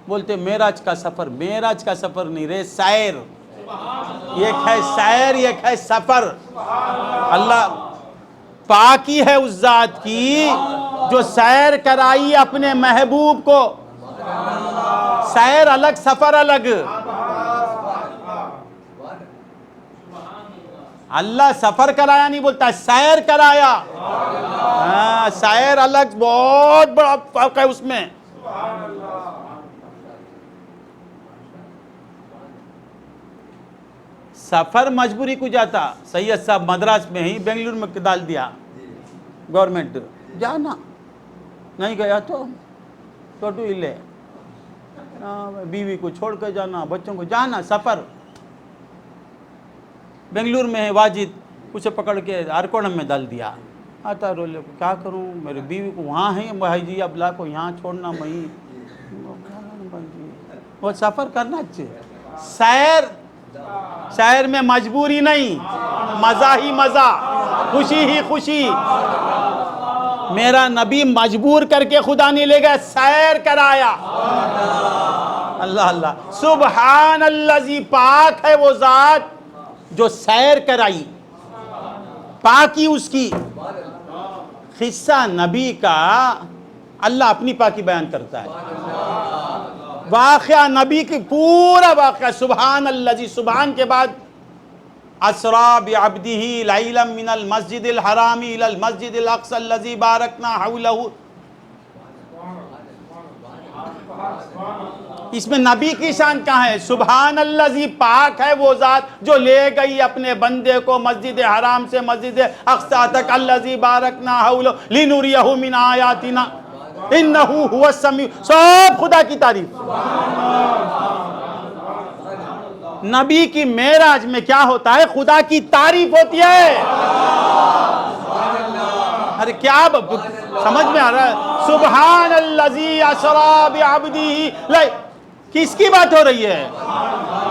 بولتے معراج کا سفر، معراج کا سفر نہیں رے، سیر، ایک ہے سیر، ایک ہے سفر۔ اللہ پاکی ہے اس ذات کی جو سیر کرائی اپنے محبوب کو، سیر الگ سفر الگ۔ اللہ سفر کرایا نہیں بولتا، سیر کرایا، سیر الگ، بہت بڑا فرق ہے اس میں۔ سفر مجبوری کو جاتا، سید صاحب مدراس میں ہی بنگلور میں ڈال دیا، گورنمنٹ جانا نہیں گیا تو ٹوٹو ہلے، بیوی کو چھوڑ کے جانا، بچوں کو جانا، سفر۔ بنگلور میں ہے واجد، اسے پکڑ کے ارکوڑم میں ڈال دیا، آتا رولے کیا کروں، میرے بیوی کو وہاں ہے بھائی جی، اب لا کو یہاں چھوڑنا میں، وہ سفر کرنا چاہیے۔ سیر میں مجبوری نہیں، مزہ ہی مزہ، خوشی ہی خوشی۔ میرا نبی مجبور کر کے خدا نہیں لے گیا، سیر کرایا۔ اللہ اللہ، سبحان الذی، پاک ہے وہ ذات جو سیر کرائی، پاکی اس کی۔ قصہ نبی کا اللہ اپنی پاکی بیان کرتا ہے، واقعہ نبی کی پورا واقعہ۔ سبحان الذی، سبحان کے بعد اسرا بعبدہ لیلا من المسجد الحرام الی المسجد الاقصی الذی بارکنا حولہ۔ اس میں نبی کی شان کہاں ہے؟ سبحان الذی، پاک ہے وہ ذات جو لے گئی اپنے بندے کو مسجد حرام سے مسجد اقصی تک، الذی بارکنا حولہ لنریہ من آیاتنا انہ هو السمیع۔ سب خدا کی تعریف۔ نبی کی معراج میں کیا ہوتا ہے؟ خدا کی تعریف ہوتی ہے۔ ارے کیا سمجھ میں آ رہا ہے؟ سبحان الذی اسری بعبدہ، کس کی بات ہو رہی ہے؟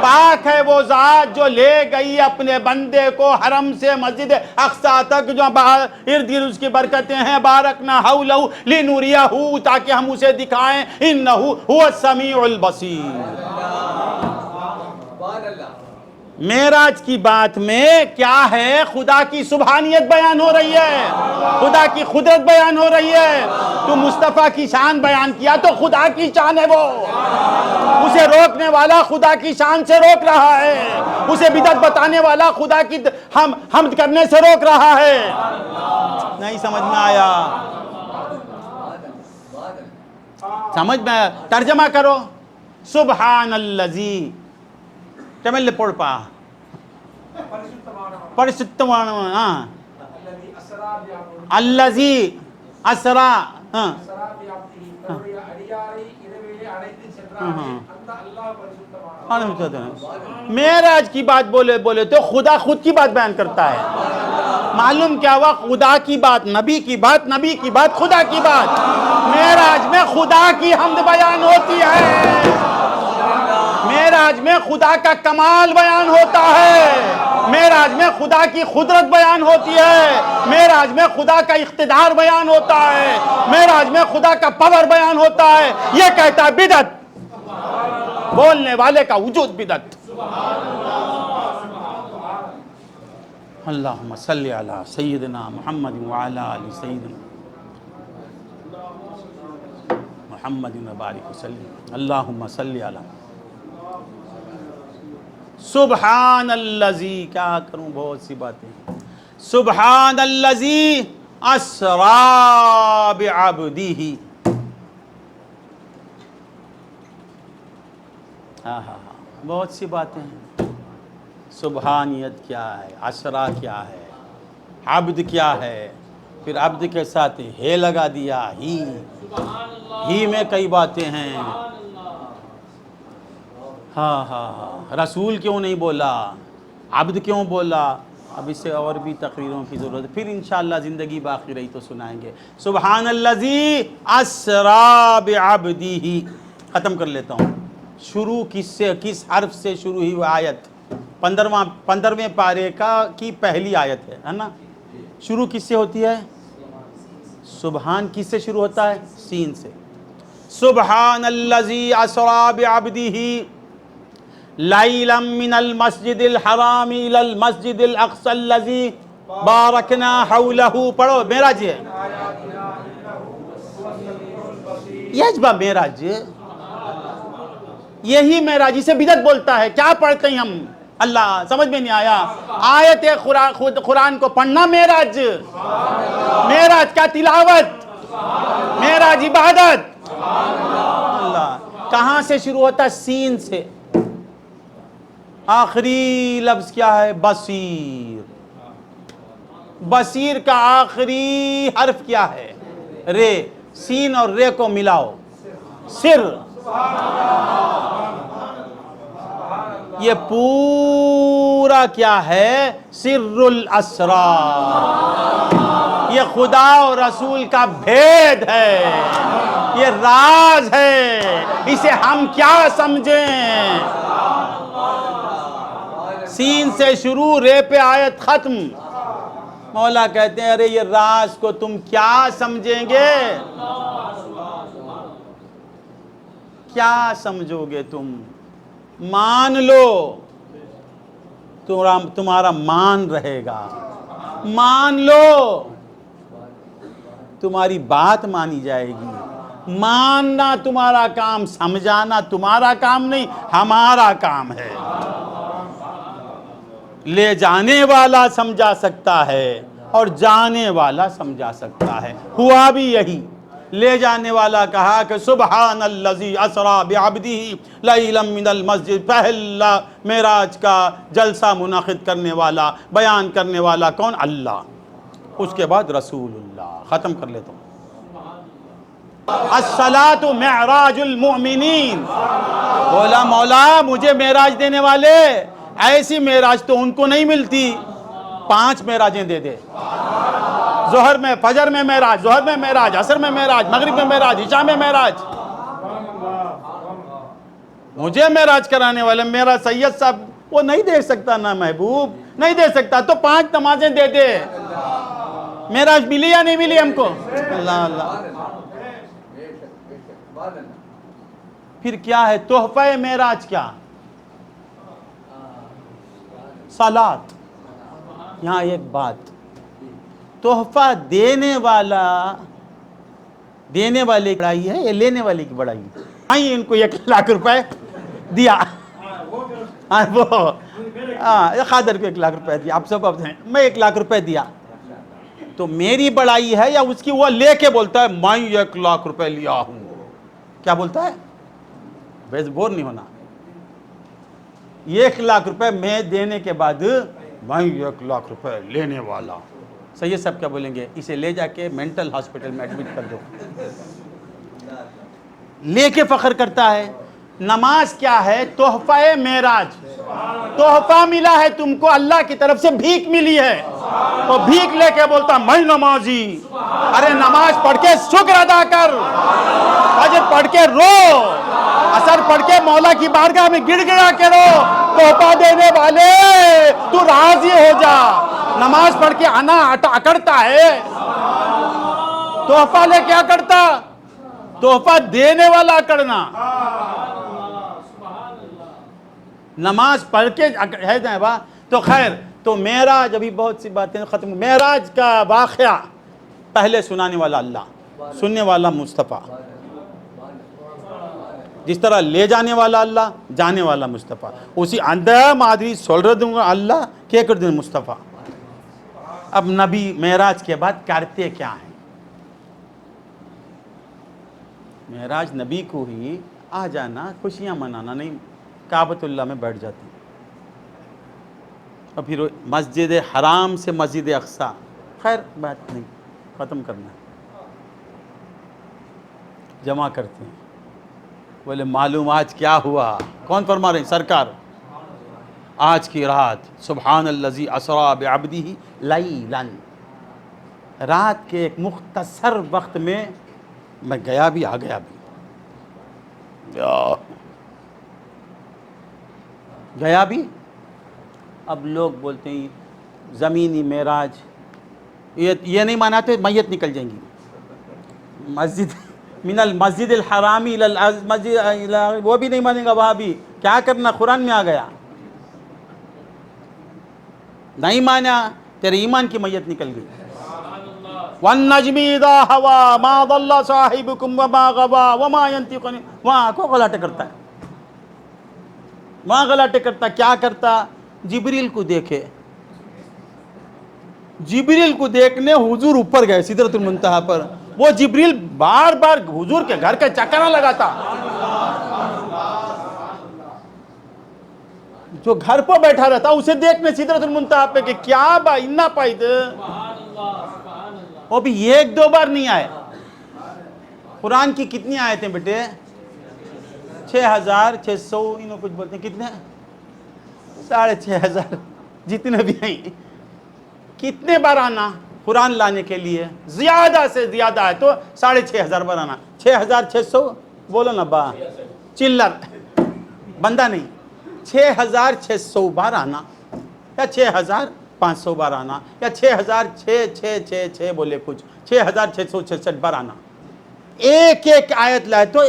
پاک ہے وہ ذات جو لے گئی اپنے بندے کو حرم سے مسجد اقصی تک، جو ارد گرد اس کی برکتیں ہیں، بارکنا حولہ لنریہ، تاکہ ہم اسے دکھائیں، انہ هو السمیع البصیر۔ معراج کی بات میں کیا ہے؟ خدا کی سبحانیت بیان ہو رہی ہے، خدا کی قدرت بیان ہو رہی ہے۔ تو مصطفیٰ کی شان بیان کیا تو خدا کی شان ہے وہ، اسے روکنے والا خدا کی شان سے روک رہا ہے، اسے بدعت بتانے والا خدا کی حمد کرنے سے روک رہا ہے۔ نہیں سمجھ میں آیا؟ سمجھ میں آیا؟ ترجمہ کرو، سبحان الذی، تمل پڑھ پا پرشتوان، الذی اسرا، معراج کی بات بولے تو خدا خود کی بات بیان کرتا ہے۔ معلوم کیا ہوا؟ خدا کی بات نبی کی بات، نبی کی بات خدا کی بات۔ معراج میں خدا کی حمد بیان ہوتی ہے، معراج میں خدا کا کمال بیان ہوتا ہے، معراج میں خدا کی قدرت بیان ہوتی ہے، معراج میں خدا کا اقتدار بیان ہوتا ہے، معراج میں خدا کا پاور بیان ہوتا ہے۔ یہ کہتا ہے بدعت، بولنے والے کا وجود بدعت۔ اللہم صلی علی سیدنا محمد وعلی آل سیدنا محمد وبارک وسلم۔ اللہم صلی علی سبحان الذی، کیا کروں بہت سی باتیں۔ سبحان الذی اسری بعبدہ، بہت سی باتیں ہیں۔ سبحانیت کیا ہے، اسرا کیا ہے، عبد کیا ہے، پھر عبد کے ساتھ ہے لگا دیا، ہی میں کئی باتیں ہیں۔ ہاں، رسول کیوں نہیں بولا، عبد کیوں بولا؟ اب اس سے اور بھی تقریروں کی ضرورت ہے، پھر انشاءاللہ زندگی باقی رہی تو سنائیں گے۔ سبحان الذی اسری بعبدہ، ختم کر لیتا ہوں۔ شروع کس حرف سے شروع ہوئی وہ آیت؟ 15ویں پارے کی پہلی آیت ہے نا؟ شروع کس سے ہوتی ہے؟ سبحان کس سے شروع ہوتا ہے؟ سین سے۔ سبحان الذی اسری بعبدہ لیلا من المسجد الحرام الی المسجد الاقصی الذی بارکنا حولہ۔ پڑھو، معراج ہے یہ جبا معراج، یہی معراج، اسے بدعت بولتا ہے۔ کیا پڑھتے ہیں ہم؟ اللہ سمجھ میں نہیں آیا؟ آیت قرآن کو پڑھنا معراج، معراج کا تلاوت، معراج عبادت۔ اللہ کہاں سے شروع ہوتا ہے؟ سین سے۔ آخری لفظ کیا ہے؟ بصیر۔ بصیر کا آخری حرف کیا ہے؟ رے. سین اور رے کو ملاؤ، سر. یہ پورا کیا ہے؟ سر الاسرار. یہ خدا اور رسول کا بھید ہے، یہ راز ہے، اسے ہم کیا سمجھیں؟ سین سے شروع، رے پہ آیت ختم. مولا کہتے ہیں ارے یہ راز کو تم کیا سمجھیں گے؟ کیا سمجھو گے تم؟ مان لو، تمہارا مان رہے گا. مان لو، تمہاری بات مانی جائے گی. ماننا تمہارا کام، سمجھانا تمہارا کام نہیں، ہمارا کام ہے. لے جانے والا سمجھا سکتا ہے اور جانے والا سمجھا سکتا ہے. ہوا بھی یہی. لے جانے والا کہا کہ سبحان الذی اسری بعبدہ لیلا من المسجد. پہلا معراج کا جلسہ منعقد کرنے والا، بیان کرنے والا کون؟ اللہ. اس کے بعد رسول اللہ. ختم کر لیتا ہوں. الصلاۃ معراج المؤمنین. بولا مولا مجھے معراج دینے والے، ایسی معراج تو ان کو نہیں ملتی، 5 معراجیں دے دے. ظہر میں، فجر میں معراج، ظہر میں معراج، عصر میں معراج، مغرب میں معراج، عشاء میں معراج. مجھے معراج کرانے والے میرا سید صاحب وہ نہیں دے سکتا نا محبوب، نہیں دے سکتا تو 5 نمازیں دے دے. معراج ملی یا نہیں ملی ہم کو؟ اللہ اللہ. پھر کیا ہے تحفہ معراج؟ کیا؟ صلات. یہاں ایک بات، تحفہ دینے والے کی بڑائی ہے یا لینے والے کی بڑائی ہے؟ آئیے ان کو 1 لاکھ روپے دیا، وہ خادر کو 1 لاکھ روپے دیا، آپ سب میں 1 لاکھ روپے دیا تو میری بڑائی ہے یا اس کی؟ وہ لے کے بولتا ہے میں 1 لاکھ روپے لیا ہوں. کیا بولتا ہے؟ بس بور نہیں ہونا. 1 لاکھ روپے میں دینے کے بعد میں 1 لاکھ روپے لینے والا. سید صاحب کیا بولیں گے؟ اسے لے جا کے مینٹل ہاسپٹل میں ایڈمٹ کر دو. لے کے فخر کرتا ہے. نماز کیا ہے؟ تحفہ معراج. تحفہ ملا ہے تم کو، اللہ کی طرف سے بھیک ملی ہے. تو بھیک لے کے بولتا میں نمازی. ارے نماز پڑھ کے شکر ادا کر، فجر پڑھ کے رو، عصر پڑھ کے مولا کی بارگاہ میں گڑ گڑا کے رو. تحفہ دینے والے تو راضی ہو جا. نماز پڑھ کے انا اکڑتا ہے، تحفہ لے کے اکڑتا. تحفہ دینے والا اکڑنا. نماز پڑھ کے ہے جائے تو خیر. تو معراج ابھی بہت سی باتیں ختم. معراج کا واقعہ پہلے سنانے والا اللہ، سننے والا مصطفیٰ. جس طرح لے جانے والا اللہ، جانے والا مصطفیٰ. اسی اندر مادری سولردوں اللہ کیکر دن مصطفیٰ. اب نبی معراج کے بعد کرتے کیا ہیں؟ معراج نبی کو ہی آ جانا، خوشیاں منانا نہیں، کعبۃ اللہ میں بیٹھ جاتی. اور پھر مسجد حرام سے مسجد اقصیٰ. خیر بات نہیں، ختم کرنا ہے. جمع کرتے ہیں. بولے معلوم آج کیا ہوا؟ کون فرما رہے ہیں؟ سرکار. آج کی رات سبحان الذی اسری بعبدہ لیلا. رات کے ایک مختصر وقت میں میں گیا بھی آ گیا بھی. گیا بھی. اب لوگ بولتے ہیں زمینی معراج، یہ نہیں مناتے میت نکل جائیں گی. مسجد من المسجد الحرامی الى المسجد، وہ بھی نہیں مانے گا. وہاں بھی کیا کرنا؟ قرآن میں آ گیا. نہیں مانا، تیرے ایمان کی میت نکل گئی. والنجم اذا ہوا ما ضل صاحبکم وما غوا وما ينطق. وہاں کو غلاٹے کرتا ہے، وہاں غلاٹے کرتا. کیا کرتا؟ جبریل کو دیکھے. جبریل کو دیکھنے حضور اوپر گئے سدرۃ المنتہا پر. وہ جبریل بار بار حضور کے گھر کے چکر لگاتا. جو گھر پہ بیٹھا رہتا اسے دیکھنے سدرۃ المنتہا پہ کہ کیا با انا پائد وہ بھی ایک دو بار نہیں آئے. قرآن کی کتنی آیتیں بیٹے؟ 6600. انہوں کچھ بولتے ہیں کتنے؟ 6500 جتنے بھی ہیں. کتنے بار آنا قرآن لانے کے لیے؟ زیادہ سے زیادہ ہے تو 6500 بار آنا. 6600 بولو نا با چلر بندہ نہیں. 6600 بار آنا یا 6500 بار آنا یا 6666 بولے کچھ 6666 بار آنا. ایک ایک آیت لائے تو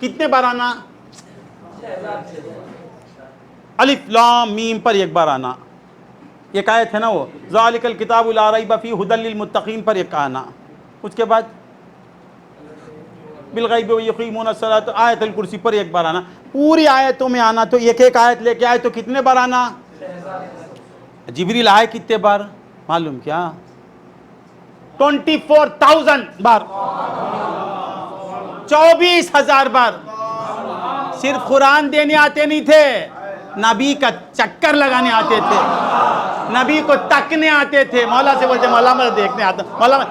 کتنے بار آنا؟ الف لام میم پر ایک بار آنا. ایک آیت ہے نا وہ ذالک الکتاب لا ریب فیہ ھدی للمتقین پر ایک آنا. اس کے بعد بالغیب ویقیمون الصلاۃ آیت الکرسی پر ایک بار آنا. پوری آیتوں میں آنا تو ایک ایک آیت لے کے آئے تو کتنے بار آنا؟ جبریل آئے کتنے بار معلوم کیا؟ 24,000 بار. 24,000 بار. صرف قرآن دینے آتے نہیں تھے، نبی کا چکر لگانے آتے تھے، نبی کو تکنے آتے تھے. مولا سے بولتے مولا میں دیکھنے آتا، مولا میں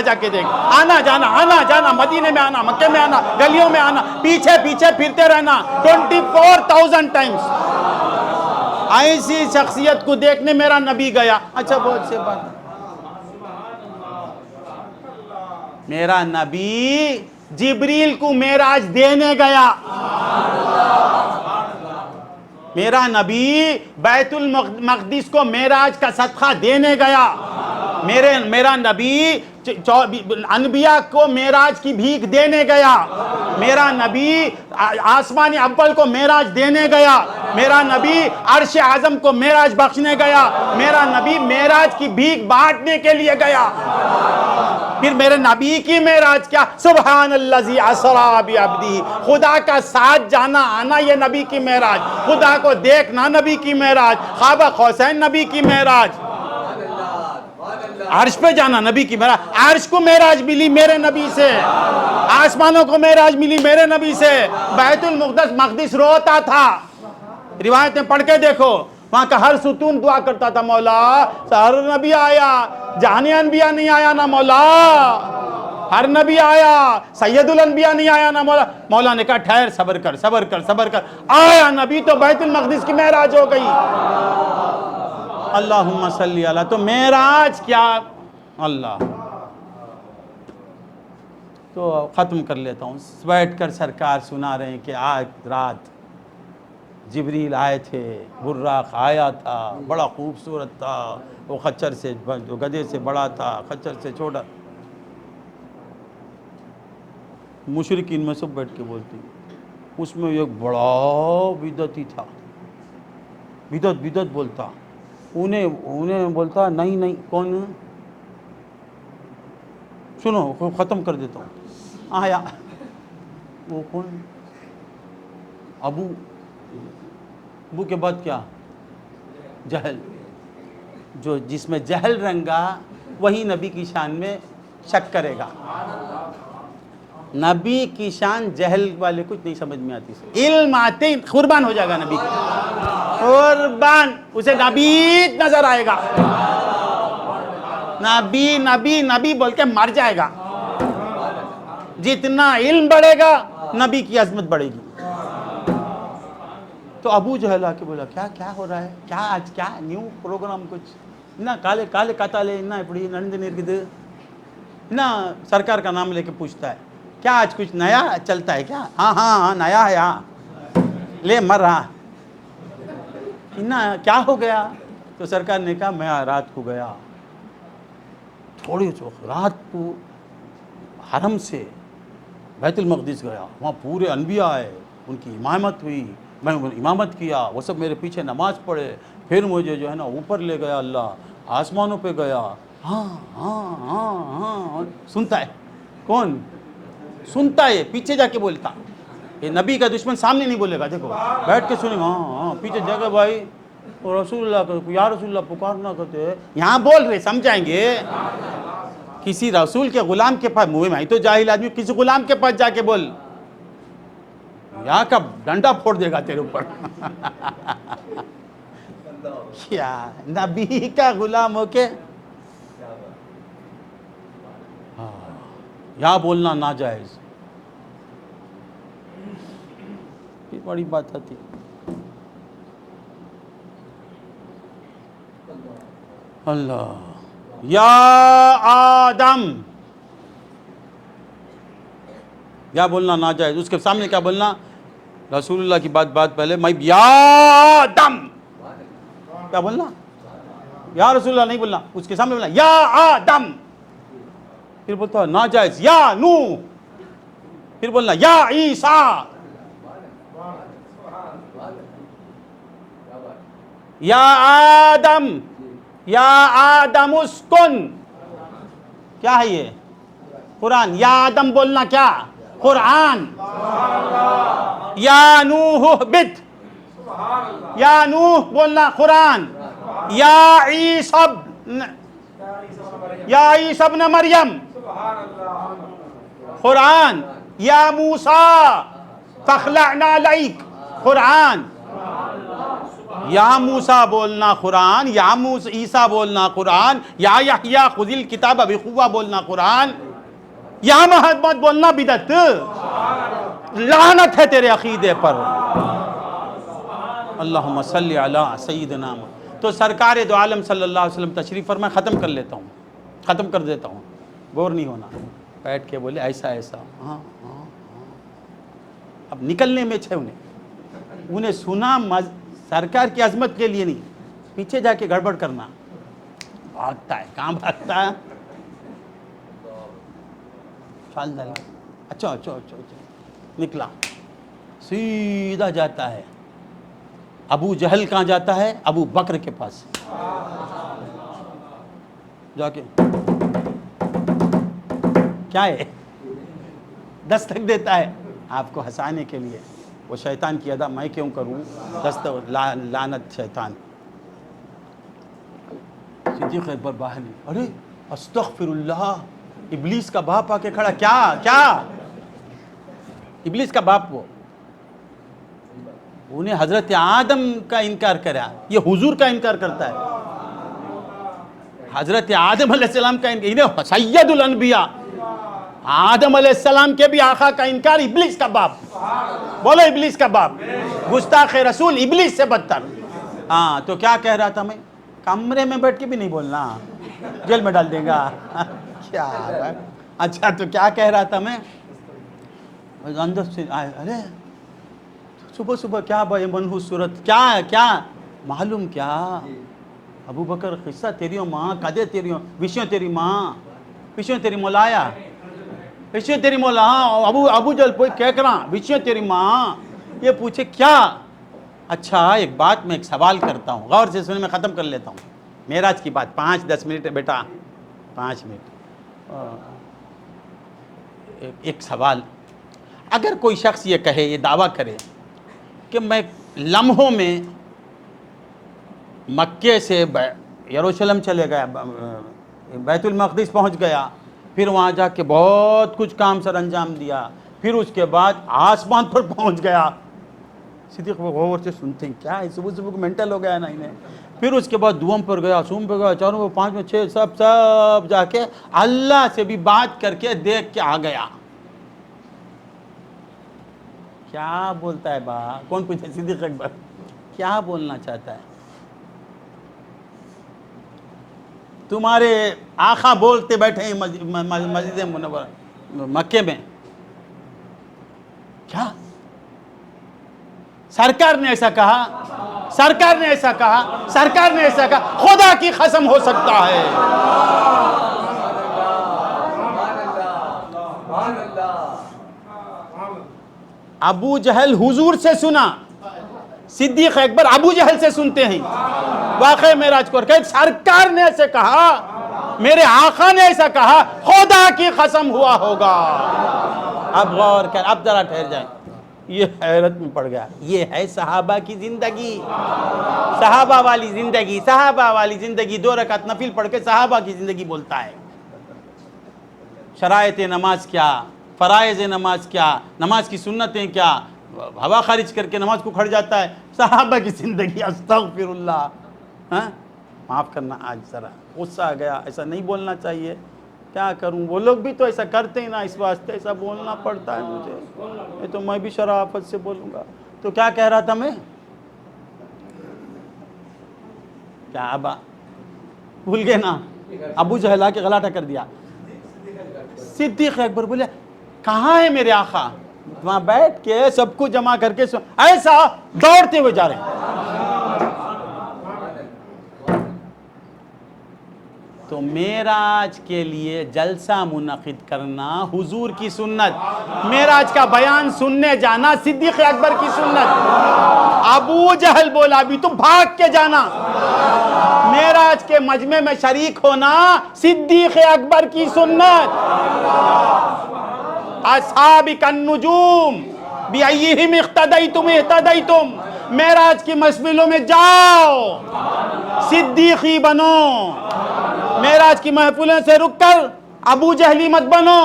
جا کے دیکھ. آنا جانا مدینے میں آنا، مکے میں آنا، گلیوں میں آنا، پیچھے پیچھے پھرتے رہنا 24,000 ٹائمز. ایسی شخصیت کو دیکھنے میرا نبی گیا. اچھا بہت سے بات. میرا نبی جبریل کو معراج دینے گیا. میرا نبی بیت المقدس کو معراج کا صدقہ دینے گیا. میرا نبی انبیاء کو معراج کی بھیک دینے گیا. میرا نبی آسمان اول کو معراج دینے گیا. میرا نبی عرش اعظم کو معراج بخشنے گیا. میرا نبی معراج کی بھیک بانٹنے کے لیے گیا. پھر میرے نبی کی معراج کیا؟ سبحان الذی اسری بعبدہ. خدا کا ساتھ جانا آنا یہ نبی کی معراج. خدا کو دیکھنا نبی کی معراج. قاب قوسین نبی کی معراج. عرش پہ جانا نبی کی معراج. عرش کو معراج ملی میرے نبی سے، آسمانوں کو معراج ملی میرے نبی سے. بیت المقدس روتا تھا. روایتیں پڑھ کے دیکھو، وہاں کا ہر ستون دعا کرتا تھا مولا ہر نبی آیا، جہانی انبیاء نہیں آیا نا مولا، ہر نبی آیا، سید الانبیاء نہیں آیا نا مولا. مولا نے کہا ٹھہر، صبر کر. آیا نبی تو بیت المقدس کی معراج ہو گئی. اللہم صلی علی. تو معراج کیا اللہ. تو ختم کر لیتا ہوں. بیٹھ کر سرکار سنا رہے ہیں کہ آج رات جبریل آئے تھے، براق آیا تھا، بڑا خوبصورت تھا. وہ خچر سے گدھے سے بڑا تھا، خچر سے چھوٹا. مشرکین میں سب بیٹھ کے بولتی. اس میں ایک بڑا بدعتی تھا، بدعت بولتا. انہیں بولتا نہیں کون؟ سنو ختم کر دیتا ہوں. آیا وہ کون؟ ابو کے بعد کیا؟ جہل. جو جس میں جہل رنگا وہی نبی کی شان میں شک کرے گا. نبی کی شان جہل والے کچھ نہیں سمجھ میں آتی. علم آتے قربان ہو جائے گا نبی کا، قربان. اسے نبی نظر آئے گا. نبی بول کے مر جائے گا. جتنا علم بڑھے گا نبی کی عظمت بڑھے گی. تو ابو جہل آ کے بولا کیا ہو رہا ہے؟ کیا آج کیا نیو پروگرام کچھ نہ کالے کاتالے نہ اپڑی نند نرگد نہ سرکار کا نام لے کے پوچھتا ہے کیا آج کچھ نیا چلتا ہے کیا؟ ہاں نیا ہے. ہاں لے مر رہا کیا ہو گیا؟ تو سرکار نے کہا میں رات کو گیا، تھوڑی رات کو حرم سے بیت المقدس گیا. وہاں پورے انبیاء آئے، ان کی امامت ہوئی، میں امامت کیا، وہ سب میرے پیچھے نماز پڑھے. پھر مجھے جو ہے نا اوپر لے گیا اللہ، آسمانوں پہ گیا. ہاں سنتا ہے. کون سنتا ہے؟ پیچھے جا کے بولتا. یہ نبی کا دشمن سامنے نہیں بولے گا. دیکھو بیٹھ کے سنیں. ہاں پیچھے جگہ بھائی رسول اللہ کا یا رسول اللہ پکار نہ کرتے. یہاں بول رہے سمجھائیں گے. کسی رسول کے غلام کے پاس، میں تو جاہل آدمی، کسی غلام کے پاس جا کے بول، یہاں کا ڈنڈا پھوڑ دے گا تیرے اوپر. کیا نبی کا غلام ہو کے ہاں یا بولنا ناجائز، یہ بڑی بات آتی. اللہ یا آدم، یا بولنا ناجائز. اس کے سامنے کیا بولنا؟ رسول اللہ کی بات پہلے میں یا آدم، کیا بولنا؟ یا رسول اللہ نہیں بولنا، اس کے سامنے بولنا یا آدم. پھر بولتا ہے ناجائز یا نوح، پھر بولنا یا عیسیٰ، یا آدم، یا آدم اسکن. کیا ہے یہ؟ قرآن. یا آدم بولنا کیا؟ قرآن. یا نوح اہبط، یا نوح بولنا قرآن. یا عیسیٰ ابن مریم قرآن. یا موسیٰ فاخلعنا علیک قرآن. یا موسیٰ بولنا قرآن، یا عیسیٰ بولنا قرآن، یا یحییٰ خذ الکتاب بقوہ بولنا قرآن. یا محمد بولنا بدعت. لعنت ہے تیرے عقیدے پر. اللہم صلی علی سیدنا محمد. تو سرکار دو عالم صلی اللہ علیہ وسلم تشریف فرمائے. ختم کر لیتا ہوں، ختم کر دیتا ہوں، بور نہیں ہونا. بیٹھ کے بولے ایسا ایسا، ہاں ہاں ہاں. اب نکلنے میں چھے انہیں سنا سرکار کی عظمت کے لیے نہیں، پیچھے جا کے گڑبڑ کرنا. بھاگتا ہے، کہاں بھاگتا ہے؟ اچھا نکلا، سیدھا جاتا ہے. ابو جہل کہاں جاتا ہے؟ ابو بکر کے پاس جا کے کیا ہے؟ دستک دیتا ہے آپ کو ہنسانے کے لیے. وہ شیطان کی ادا، میں کیوں کروں؟ لعنت شیطان. صدیق اکبر باہر نہیں. ارے استغفر اللہ، ابلیس کا باپ آ کے کھڑا. کیا ابلیس کا باپ؟ وہ انہیں حضرت آدم کا انکار کرا، یہ حضور کا انکار کرتا ہے. حضرت آدم علیہ السلام کا انکار، سید الانبیاء آدم علیہ السلام کے بھی آقا کا انکار. ابلیس کا باپ، بولو ابلیس کا باپ، گستاخ رسول، ابلیس سے بدتر. ہاں تو کیا کہہ رہا تھا میں؟ کمرے میں بیٹھ کے بھی نہیں بولنا، جیل میں ڈال دیں گا. کیا اچھا تو کیا کہہ رہا تھا میں؟ اندر سے ارے صبح صبح کیا بھائی منحوس صورت، کیا معلوم کیا؟ ابو بکر قصہ تیریوں ماں کدے تیریوں وشیوں تیری ماں وشیوں تیری مولایا وشیوں تیری مولا. ابو جل پوئی کہہ کراں وشیوں تیری ماں. یہ پوچھے کیا؟ اچھا ایک بات میں ایک سوال کرتا ہوں، غور سے سنیں، میں ختم کر لیتا ہوں. معراج کی بات 5-10 منٹ بیٹا، 5 منٹ. ایک سوال، اگر کوئی شخص یہ کہے، یہ دعویٰ کرے کہ میں لمحوں میں مکے سے یروشلم چلے گیا، بیت المقدس پہنچ گیا، پھر وہاں جا کے بہت کچھ کام سر انجام دیا، پھر اس کے بعد آسمان پر پہنچ گیا. صدیق وہ غور سے سنتے ہیں، کیا ہے صبح صبح کو مینٹل ہو گیا نا انہیں. پھر اس کے بعد دوم پر گیا، سوم پر گیا، چاروں پر، 5 میں 6 سب جا کے اللہ سے بھی بات کر کے دیکھ کے آ گیا. کیا بولتا ہے با؟ کون پوچھے؟ صدیق اکبر کیا بولنا چاہتا ہے؟ تمہارے آقا بولتے بیٹھے ہیں مسجد منورہ مکے میں. کیا سرکار نے ایسا کہا؟ سرکار نے ایسا کہا؟ سرکار نے ایسا کہا؟ خدا کی قسم ہو سکتا ہے. ابو جہل حضور سے سنا، صدیق اکبر ابو جہل سے سنتے ہیں. واقعہ معراج کو کہ سرکار نے ایسے کہا، میرے آقا نے ایسا کہا، خدا کی قسم ہوا ہوگا. اب غور کر، اب ذرا ٹھہر جائیں. یہ حیرت میں پڑ گیا. یہ ہے صحابہ کی زندگی، صحابہ والی زندگی، صحابہ والی زندگی. 2 رکعت نفل پڑھ کے صحابہ کی زندگی بولتا ہے. شرائط نماز کیا، فرائض نماز کیا، نماز کی سنتیں کیا، ہوا خارج کر کے نماز کو کھڑ جاتا ہے. صحابہ کی زندگی، استغفر اللہ. معاف کرنا، آج ذرا غصہ آ گیا، ایسا نہیں بولنا چاہیے. کیا کروں، وہ لوگ بھی تو ایسا کرتے ہیں نا، اس واسطے ایسا بولنا پڑتا ہے مجھے، یہ تو میں بھی شرافت سے بولوں گا۔ تو کیا کہہ رہا تھا میں، کیا ابا بھول گئے نا، ابو جہل آ کے غلاٹہ کر دیا۔ صدیق اکبر بولے کہاں ہے میرے آقا، وہاں بیٹھ کے سب کو جمع کر کے ایسا دوڑتے ہوئے جا رہے ہیں۔ تو معراج کے لیے جلسہ منعقد کرنا حضور کی سنت، معراج کا بیان سننے جانا صدیق اکبر کی سنت۔ ابو جہل بولا ابھی تم بھاگ کے جانا، معراج کے مجمع میں شریک ہونا صدیق اکبر کی سنت۔ اصحابک النجوم بأیہم اقتدیتم اہتدیتم، معراج کی محفلوں میں جاؤ، صدیقی بنو، معراج کی محفلوں سے رک کر ابو جہلی مت بنو۔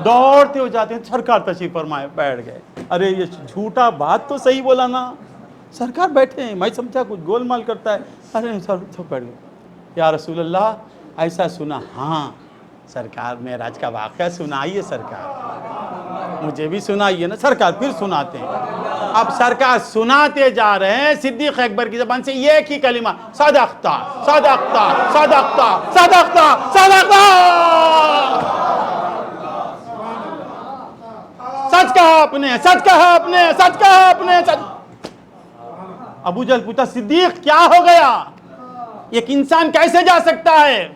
دوڑتے ہو جاتے ہیں، سرکار تشریف فرمائے، بیٹھ گئے۔ ارے یہ جھوٹا بات تو صحیح بولا نا، سرکار بیٹھے ہیں، میں سمجھا کچھ گول مال کرتا ہے۔ ارے سر بیٹھ گئے، یا رسول اللہ ایسا سنا؟ ہاں سرکار معراج کا واقعہ سنائیے سرکار، مجھے بھی سنائیے نا سرکار۔ پھر سناتے ہیں، اب سرکار سناتے جا رہے ہیں، صدیق اکبر کی زبان سے ایک ہی کلمہ، صدقتا صدقتا صدقتا صدقتا صدقتا، سچ کہا آپ نے، سچ کہا آپ نے، سچ کہا آپ نے، سچ۔ ابو جہل پوچھا صدیق کیا ہو گیا، ایک انسان کیسے جا سکتا ہے،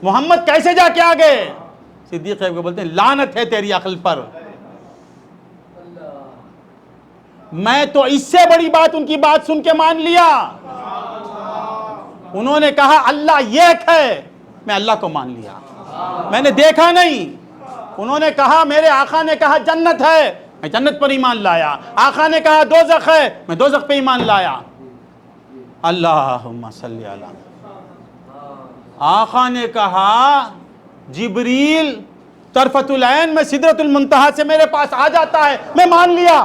محمد کیسے جا کے آگے؟ صدیق اکبر بولتے ہیں لعنت ہے تیری عقل پر، میں تو اس سے بڑی بات ان کی بات سن کے مان لیا۔ انہوں نے کہا اللہ ایک ہے، میں اللہ کو مان لیا، میں نے دیکھا نہیں۔ انہوں نے کہا میرے آقا نے کہا جنت ہے، میں جنت پر ایمان لایا۔ آقا نے کہا دوزخ ہے، میں دوزخ پہ ایمان لایا۔ اللہم صلی علی، آقا نے کہا جبریل طرفت العین میں سدرۃ المنتہا سے میرے پاس آ جاتا ہے، میں مان لیا۔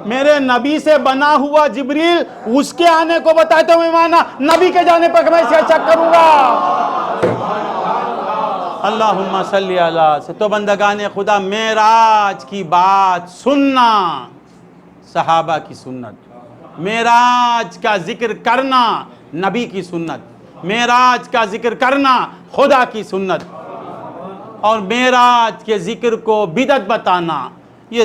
میرے نبی سے بنا ہوا جبریل اس کے آنے کو بتائے تو میں مانا، نبی کے جانے پر میں اسے شک کروں گا۔ اللہم صلی علی۔ تو بندگان خدا، معراج کی بات سننا صحابہ کی سنت، معراج کا ذکر کرنا نبی کی سنت، معراج کا ذکر کرنا خدا کی سنت، اور معراج کے ذکر کو بدعت بتانا، یہ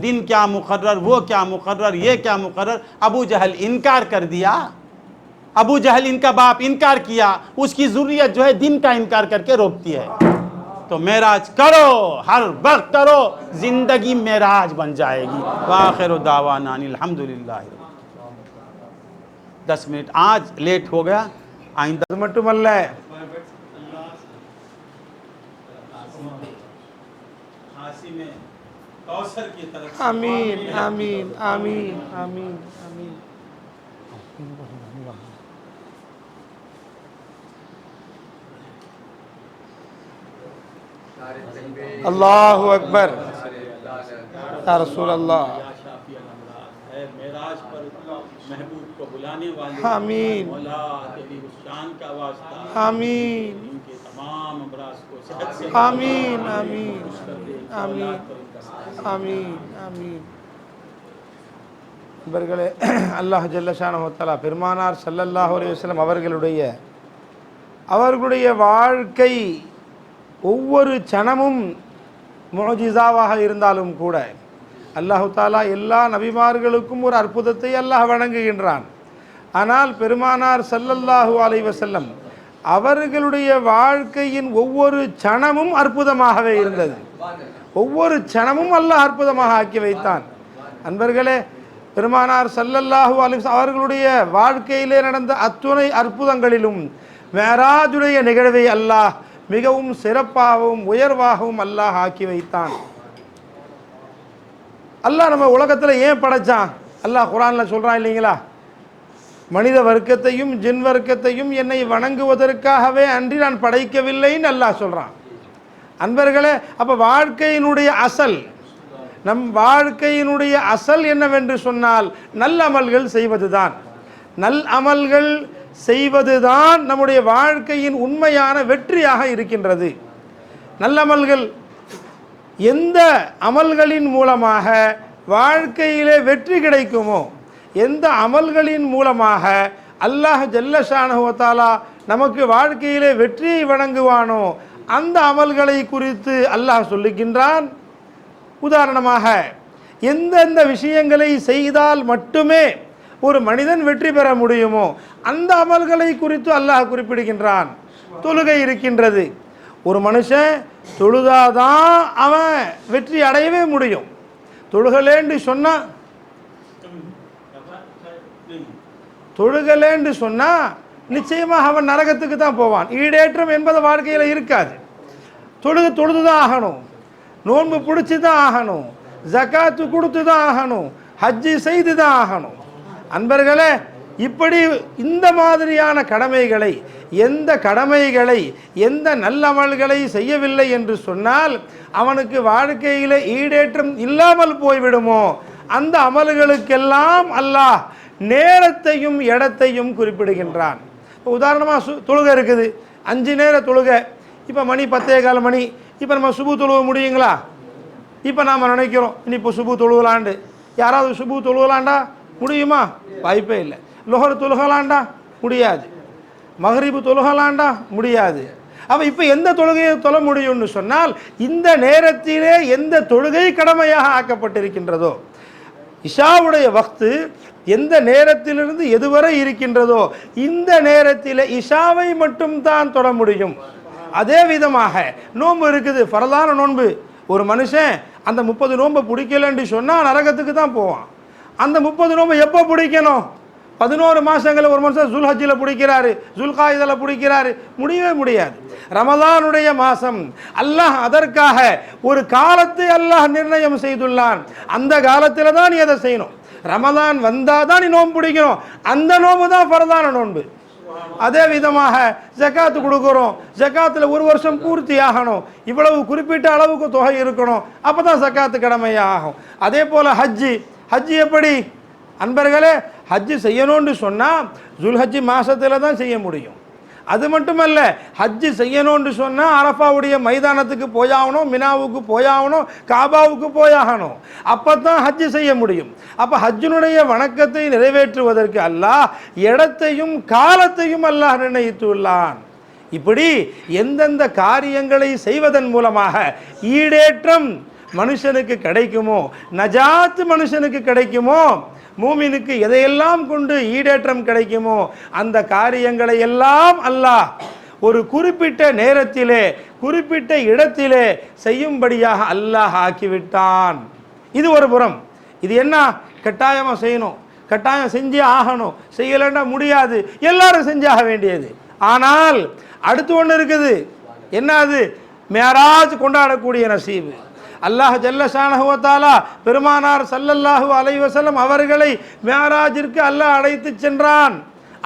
دن کیا مقرر، وہ کیا مقرر، یہ کیا مقرر۔ ابو جہل انکار کر دیا، ابو جہل ان کا باپ انکار کیا، اس کی ذریت جو ہے دن کا انکار کر کے روکتی ہے۔ تو معراج کرو، ہر وقت کرو، زندگی معراج بن جائے گی۔ وآخر دعوانا الحمدللہ۔ 10 منٹ آج لیٹ ہو گیا، آئندہ مٹم اللہ ہے۔ آمین آمین آمین آمین آمین۔ اللہ اکبر، یا رسول اللہ، معراج پر محبوب کو بلانے والے آمین مولا تیری اس شان کا واسطہ، آمین ان کے تمام امراض کو صحت سے آمین آمین آمین آمین آمین۔ இவர்களே அல்லாஹ் ஜல்லஷானஹு தஆலா பெருமானார் ஸல்லல்லாஹு அலைஹி வஸல்லம் அவர்களுடைய வாழ்க்கை ஒவ்வொரு சனமும் முஅஜிஸாவாக இருந்தாலும் கூட அல்லாஹ் தஆலா எல்லா நபிமார்களுக்கும் ஒரு அற்புதத்தை அல்லாஹ் வழங்குகின்றான். ஆனால் பெருமானார் ஸல்லல்லாஹு அலைஹி வஸல்லம் அவர்களுடைய வாழ்க்கையின் ஒவ்வொரு சனமும் அற்புதமாகவே இருந்தது. ஒவ்வொரு சனமும் அல்லாஹ் அற்புதமாக ஆக்கி வைத்தான். அன்பர்களே, பெருமானார் ஸல்லல்லாஹு அலைஹி வஸல்லம் அவர்களுடைய வாழ்க்கையிலே நடந்த அத்துணை அற்புதங்களிலும் மேராஜுடைய நிகழ்வை அல்லாஹ் மிகவும் சிறப்பாகவும் உயர்வாகவும் அல்லாஹ் ஆக்கி வைத்தான். அல்லாஹ் நம்ம உலகத்தில் ஏன் படைச்சான்? அல்லாஹ் குர்ஆனில் சொல்கிறான் இல்லைங்களா, மனித வர்க்கத்தையும் ஜின் வர்க்கத்தையும் என்னை வணங்குவதற்காகவே அன்றி நான் படைக்கவில்லைன்னு அல்லாஹ் சொல்கிறான். அன்பர்களே, அப்போ வாழ்க்கையினுடைய அசல், நம் வாழ்க்கையினுடைய அசல் என்னவென்று சொன்னால் நல் அமல்கள் செய்வது தான். நல் அமல்கள் செய்வதுதான் நம்முடைய வாழ்க்கையின் உண்மையான வெற்றியாக இருக்கின்றது. நல்லமல்கள், எந்த அமல்களின் மூலமாக வாழ்க்கையிலே வெற்றி கிடைக்குமோ, எந்த அமல்களின் மூலமாக அல்லாஹ் ஜல்ல ஷானஹு வ தஆலா நமக்கு வாழ்க்கையிலே வெற்றியை வழங்குவானோ அந்த அமல்களை குறித்து அல்லாஹ் சொல்லுகின்றான். உதாரணமாக, எந்தெந்த விஷயங்களை செய்தால் மட்டுமே ஒரு மனிதன் வெற்றி பெற முடியுமோ அந்த அமல்களை குறித்து அல்லாஹ் குறிப்பிடுகின்றான். தொழுகை இருக்கின்றது. ஒரு மனுஷன் தொழுதாதான் அவன் வெற்றி அடையவே முடியும். தொழுகலேன்னு சொன்னா நிச்சயமாக அவன் நரகத்துக்கு தான் போவான். ஈடேற்றம் என்பது வாழ்க்கையில் இருக்காது. தொழுது தான் ஆகணும், நோன்பு பிடிச்சி தான் ஆகணும், ஜகாத்து கொடுத்து தான் ஆகணும், ஹஜ்ஜி செய்து தான் ஆகணும். அன்பர்களே, இப்படி இந்த மாதிரியான கடமைகளை, எந்த நல்லமல்களை செய்யவில்லை என்று சொன்னால் அவனுக்கு வாழ்க்கையில் ஈடேற்றம் இல்லாமல் போய்விடுமோ அந்த அமல்களுக்கெல்லாம் அல்லாஹ் நேரத்தையும் இடத்தையும் குறிப்பிடுகின்றான். இப்போ உதாரணமாக தொழுகை இருக்குது, 5 நேர தொழுகை. இப்போ மணி 10:15 மணி. இப்போ நம்ம சுபு தொழுவ முடியுங்களா? இப்போ நாம் நினைக்கிறோம் இனி இப்போ சுபு தொழுவலாண்டு. யாராவது சுபு தொழுவலாண்டா முடியுமா? வாய்ப்பே இல்லை. லொஹர் தொழுகலாண்டா முடியாது. மகரிபு தொழுகலாண்டா முடியாது. அப்போ இப்போ எந்த தொழுகையை தொழ முடியும்னு சொன்னால் இந்த நேரத்திலே எந்த தொழுகை கடமையாக ஆக்கப்பட்டிருக்கின்றதோ, இஷாவுடைய வக்து எந்த நேரத்திலிருந்து எதுவரை இருக்கின்றதோ இந்த நேரத்தில் இஷாவை மட்டும் தான் தொட முடியும். அதே விதமாக நோன்பு இருக்குது, ஃபரதான நோன்பு. ஒரு மனுஷன் அந்த 30 நோன்பை பிடிக்கலன்னு சொன்னால் நரகத்துக்கு தான் போவான். அந்த 30 நோன்பை எப்போ பிடிக்கணும்? 11 மாதங்களில் ஒரு மனுஷன் ஜுல்ஹஜ்ஜில் பிடிக்கிறாரு, ஜுல்காயிதில் பிடிக்கிறாரு, முடியவே முடியாது. ரமலானுடைய மாதம் அல்லாஹ் அதற்காக ஒரு காலத்தை அல்லாஹ் நிர்ணயம் செய்துள்ளான். அந்த காலத்தில் தான் நீ அதை செய்யணும். ரமலான் வந்தால் தான் நீ நோன்பு பிடிக்கணும். அந்த நோன்பு தான் ஃபரதான நோன்பு. அதே விதமாக ஜகாத்து கொடுக்குறோம், ஜகாத்தில் 1 வருஷம் பூர்த்தி ஆகணும், இவ்வளவு குறிப்பிட்ட அளவுக்கு தொகை இருக்கணும், அப்போ தான் ஜகாத்து கடமையாகும். அதே போல் ஹஜ்ஜி எப்படி அன்பர்களே? ஹஜ்ஜு செய்யணும்னு சொன்னால் ஜுல்ஹஜ்ஜி மாதத்தில் தான் செய்ய முடியும். அது மட்டுமல்ல, ஹஜ்ஜு செய்யணும்னு சொன்னால் அரஃபாவுடைய மைதானத்துக்கு போயாகணும், மினாவுக்கு போயாகணும், காபாவுக்கு போயாகணும். அப்போ தான் ஹஜ்ஜு செய்ய முடியும். அப்போ ஹஜ்ஜினுடைய வணக்கத்தை நிறைவேற்றுவதற்கு அல்லாஹ் இடத்தையும் காலத்தையும் அல்லாஹ் நிர்ணயித்துள்ளான். இப்படி எந்தெந்த காரியங்களை செய்வதன் மூலமாக ஈடேற்றம் மனுஷனுக்கு கிடைக்குமோ, நஜாத் மனுஷனுக்கு கிடைக்குமோ, மூமினுக்கு எதையெல்லாம் கொண்டு ஈடேற்றம் கிடைக்குமோ அந்த காரியங்களை எல்லாம் அல்லாஹ் ஒரு குறிப்பிட்ட நேரத்திலே குறிப்பிட்ட இடத்திலே செய்யும்படியாக அல்லாஹ் ஆக்கிவிட்டான். இது ஒரு புறம். இது என்ன? கட்டாயமாக செய்யணும், கட்டாயம் செஞ்சே ஆகணும், செய்யலைன்னா முடியாது, எல்லாரும் செஞ்சாக வேண்டியது. ஆனால் அடுத்து ஒன்று இருக்குது. என்ன அது? மேராஜ் கொண்டாடக்கூடிய நசீபு. அல்லாஹ் ஜல்ல ஷானஹு வ தஆலா பெருமானார் ஸல்லல்லாஹு அலைஹி வஸல்லம் அவர்களை மேராஜிற்கு அல்லாஹ் அழைத்து சென்றான்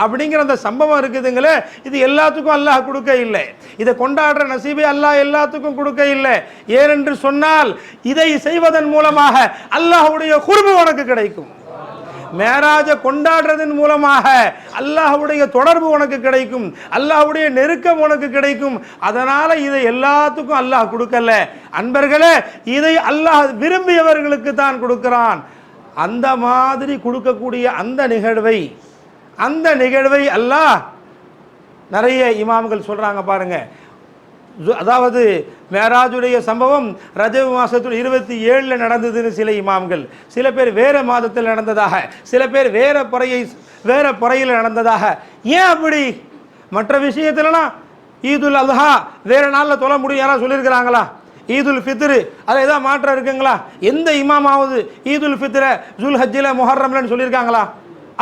அப்படிங்கிற அந்த சம்பவம் இருக்குதுங்களே, இது எல்லாத்துக்கும் அல்லாஹ் கொடுக்க இல்லை. இதை கொண்டாடுற நசீபை அல்லாஹ் எல்லாத்துக்கும் கொடுக்க இல்லை. ஏனென்று சொன்னால் இதை செய்வதன் மூலமாக அல்லாஹ்வுடைய குர்பு உனக்கு கிடைக்கும். மேராஜை கொண்டாடுறதன் மூலமாக அல்லாஹ்வுடைய தொடர்பு உனக்கு கிடைக்கும், அல்லாஹ்வுடைய நெருக்கம் உனக்கு கிடைக்கும். அதனால இதை எல்லாத்துக்கும் அல்லாஹ் கொடுக்கல அன்பர்களே, இதை அல்லாஹ் விரும்பியவர்களுக்கு தான் கொடுக்கிறான். அந்த மாதிரி கொடுக்கக்கூடிய அந்த நிகழ்வை அல்லாஹ் நிறைய இமாம்கள் சொல்றாங்க பாருங்க. அதாவது மேராஜுடைய சம்பவம் ரஜப் மாதத்தில் 27 நடந்ததுன்னு சில இமாம்கள், சில பேர் வேறு மாதத்தில் நடந்ததாக, சில பேர் வேறு புறையில் நடந்ததாக. ஏன் அப்படி? மற்ற விஷயத்துலலாம் ஈதுல் அல்ஹா வேறு நாளில் தொழ முடியும் யாராவது சொல்லியிருக்கிறாங்களா? ஈதுல் ஃபித்ரு அதில் ஏதாவது மாற்றம் இருக்குங்களா? எந்த இமாமாவது ஈதுல் ஃபித்ரை ஜுல்ஹஜ்ஜில் முஹர்ரம்லன்னு சொல்லியிருக்காங்களா?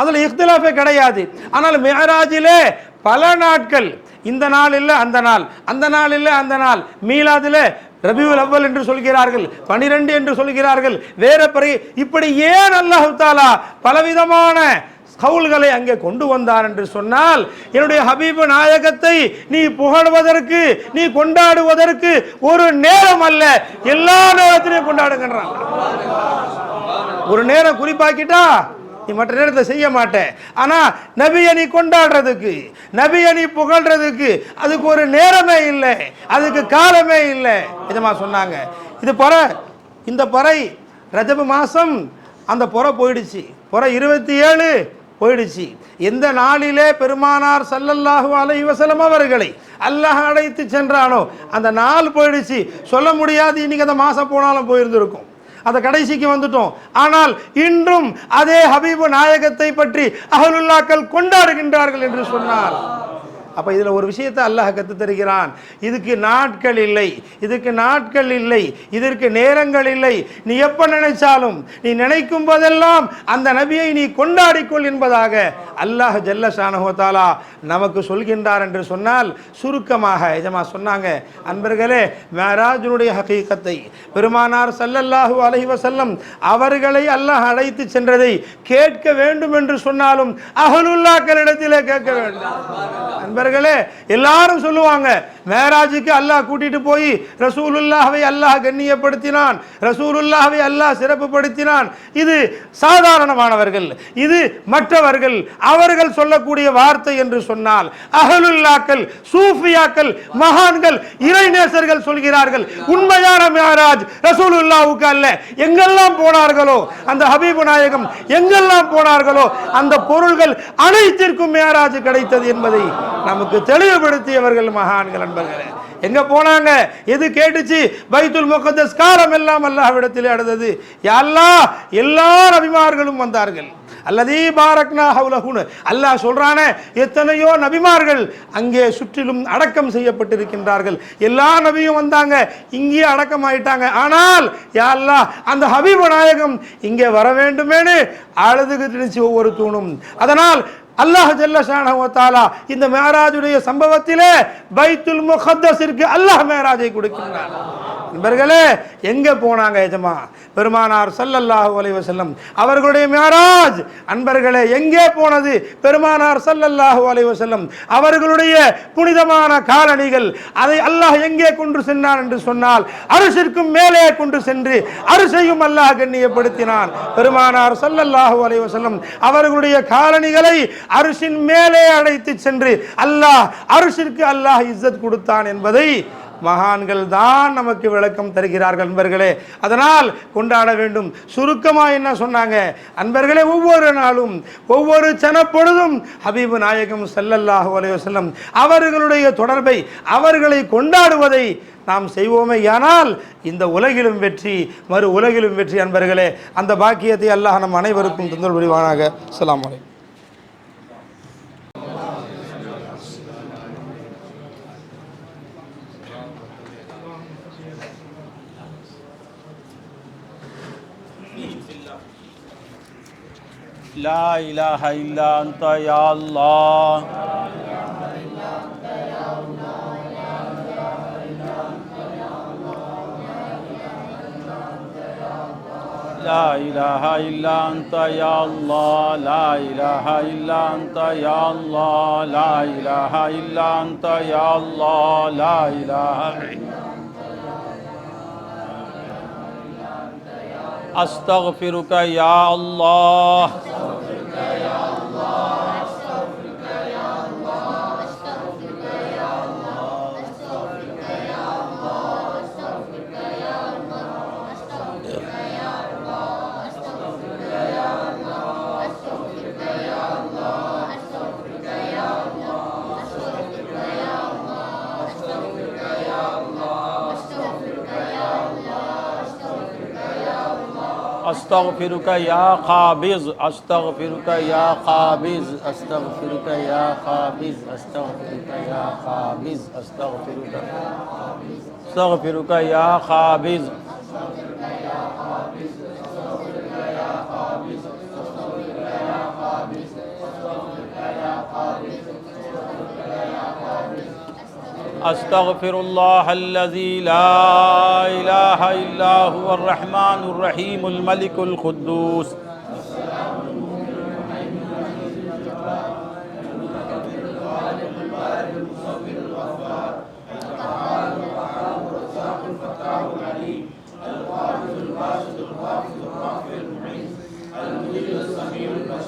அதில் இஃப்திலாஃபே கிடையாது. ஆனால் மேராஜிலே பல நாட்கள், இந்த நாள் இல்லை அந்த நாள், அந்த நாள் இல்லை அந்த நாள், மீலாதில் ரபியுல் அவ்வல் என்று சொல்கிறார்கள், 12 என்று சொல்கிறார்கள், வேற பிறை. இப்படி ஏன் அல்லாஹ் தஆலா பலவிதமான கவுல்களை அங்கே கொண்டு வந்தார் என்று சொன்னால், என்னுடைய ஹபீபு நாயகத்தை நீ புகழ்வதற்கு, நீ கொண்டாடுவதற்கு ஒரு நேரம் அல்ல, எல்லா நேரத்திலையும் கொண்டாடுங்கன்றான். ஒரு நேரம் குறிப்பாக்கிட்டா நீ மற்ற நேரத்தில் செய்ய மாட்ட. ஆனால் நபியை நீ கொண்டாடுறதுக்கு, நபியை நீ புகழ்றதுக்கு அதுக்கு ஒரு நேரமே இல்லை, அதுக்கு காலமே இல்லை. இதமா சொன்னாங்க. இது பொறை, இந்த பொறை ரஜப மாதம் அந்த பொறை போயிடுச்சு. பொறை 27 போயிடுச்சு. எந்த நாளிலே பெருமானார் ஸல்லல்லாஹு அலைஹி வஸல்லம் அவர்களை அல்லாஹ் அழைத்து சென்றானோ அந்த நாள் போயிடுச்சு. சொல்ல முடியாது இன்னைக்கு அந்த மாதம் போனாலும் போயிருந்திருக்கும். அந்த கடைசிக்கு வந்துட்டோம். ஆனால் இன்றும் அதே ஹபீபு நாயகத்தை பற்றி அஹ்லுல்லாக்கள் கொண்டாடுகின்றார்கள் என்று சொன்னார். அப்போ இதில் ஒரு விஷயத்தை அல்லாஹ் கற்று தருகிறான். இதுக்கு நாட்கள் இல்லை, இதுக்கு நாட்கள் இல்லை, இதற்கு நேரங்கள் இல்லை. நீ எப்போ நினைச்சாலும், நீ நினைக்கும் போதெல்லாம் அந்த நபியை நீ கொண்டாடிக்கொள் என்பதாக அல்லாஹ் ஜல்ல ஷானஹு வ தஆலா நமக்கு சொல்கின்றார் என்று சொன்னால், சுருக்கமாக எஜமா சொன்னாங்க. அன்பர்களே, மேராஜுடைய ஹகீகத்தை பெருமானார் ஸல்லல்லாஹு அலைஹி வஸல்லம் அவர்களை அல்லாஹ் அழைத்து சென்றதை கேட்க வேண்டும் என்று சொன்னாலும் அஹ்லுல்லாக்களிடத்திலே கேட்க வேண்டும். அன்பர்களே, எல்லாரும் சொல்லுவாங்க மேராஜுக்கு அல்லாஹ் கூட்டிட்டு போய் ரசூலுல்லாஹ்வை அல்லாஹ் கண்ணியப்படுத்தினான், ரசூலுல்லாஹ்வை அல்லாஹ் சிறப்புப்படுத்தினான். இது சாதாரணமானவர்கள், இது மற்றவர்கள் அவர்கள் சொல்லக்கூடிய வார்த்தை என்று சொன்னால், அஹ்லுல்லாக்கள், சூஃபியாக்கள், மகான்கள், இறைநேசர்கள் சொல்கிறார்கள் உண்மையான மேராஜ் ரசூலுல்லாஹ்வுக்கு அல்ல. எங்கெல்லாம் போனார்களோ அந்த ஹபீபு நாயகம் எங்கெல்லாம் போனார்களோ அந்த பொருள்கள் அனைத்திற்கும் மேராஜ் கிடைத்தது என்பதை நமக்கு தெளிவுபடுத்தியவர்கள் மகான்கள். அன்பர்களே, எங்க போனாங்க, எது கேட்டுச்சு? பைத்துல் முகத்தஸ் காலம் எல்லாம் அல்லாஹ்விடத்திலே அடைந்தது. யா அல்லாஹ், எல்லா நபிமார்களும் வந்தார்கள். அல்லதீ பாரக்னா ஹவுலஹு, அல்லாஹ் சொல்றானே எத்தனையோ நபிமார்கள் அங்கே சுற்றிலும் அடக்கம் செய்யப்பட்டிருக்கின்றார்கள். எல்லா நபியும் வந்தாங்க, இங்கே அடக்கம் ஆயிட்டாங்க. ஆனால் யா அல்லாஹ், அந்த ஹபீபு நாயகம் இங்கே வர வேண்டுமேனு அழுதுகிட்டு இருந்துச்சு ஒவ்வொரு தூணும். அதனால் அல்லாஹ் ஜல்ல ஷானஹு வ தஆலா இந்த மேராஜுடைய சம்பவத்திலே பைத்துல் முகத்தஸிற்கு அல்லாஹ் மேராஜை கொடுக்கின்றார். நண்பர்களே, எங்க போனாங்க எஜமா? பெருமானார் ஸல்லல்லாஹு அலைஹி வஸல்லம் அவர்களுடைய மேராஜ் அன்பர்களே எங்கே போனது? பெருமானார் ஸல்லல்லாஹு அலைஹி வஸல்லம் அவர்களுடைய புனிதமான காலணிகள் அதை அல்லாஹ் எங்கே கொண்டு சென்றான் என்று சொன்னால், அரிசிற்கும் மேலே கொண்டு சென்று அரிசையும் அல்லாஹ் கண்ணியப்படுத்தினான். பெருமானார் ஸல்லல்லாஹு அலைஹி வஸல்லம் அவர்களுடைய காலணிகளை அரிசின் மேலே அழைத்து சென்று அல்லாஹ் அரிசிற்கு அல்லாஹ் இஸ்ஸத் கொடுத்தான் என்பதை மகான்கள் தான் நமக்கு விளக்கம் தருகிறார்கள். அன்பர்களே, அதனால் கொண்டாட வேண்டும். சுருக்கமாக என்ன சொன்னாங்க அன்பர்களே? ஒவ்வொரு நாளும், ஒவ்வொரு சனப்பொழுதும் ஹபீபு நாயகம் ஸல்லல்லாஹு அலைஹி வஸல்லம் அவர்களுடைய தொடர்பை, அவர்களை கொண்டாடுவதை நாம் செய்வோமே ஆனால் இந்த உலகிலும் வெற்றி, மறு உலகிலும் வெற்றி. அன்பர்களே, அந்த பாக்கியத்தை அல்லாஹ் நம் அனைவருக்கும் தந்தல் புரிவானாக. அஸ்ஸலாமு அலைக்கும். لا إله إلا أنت يا الله لا إله إلا أنت يا الله لا إله إلا أنت يا الله لا إله إلا أنت يا الله لا إله أستغفرك يا الله أستغفرك يا قابض أستغفرك يا قابض أستغفرك يا قابض أستغفرك يا قابض أستغفرك أستغفرك يا قابض أستغفر الله الذي لا إله إلا هو الرحمن الرحيم الملك القدوس السميع البصير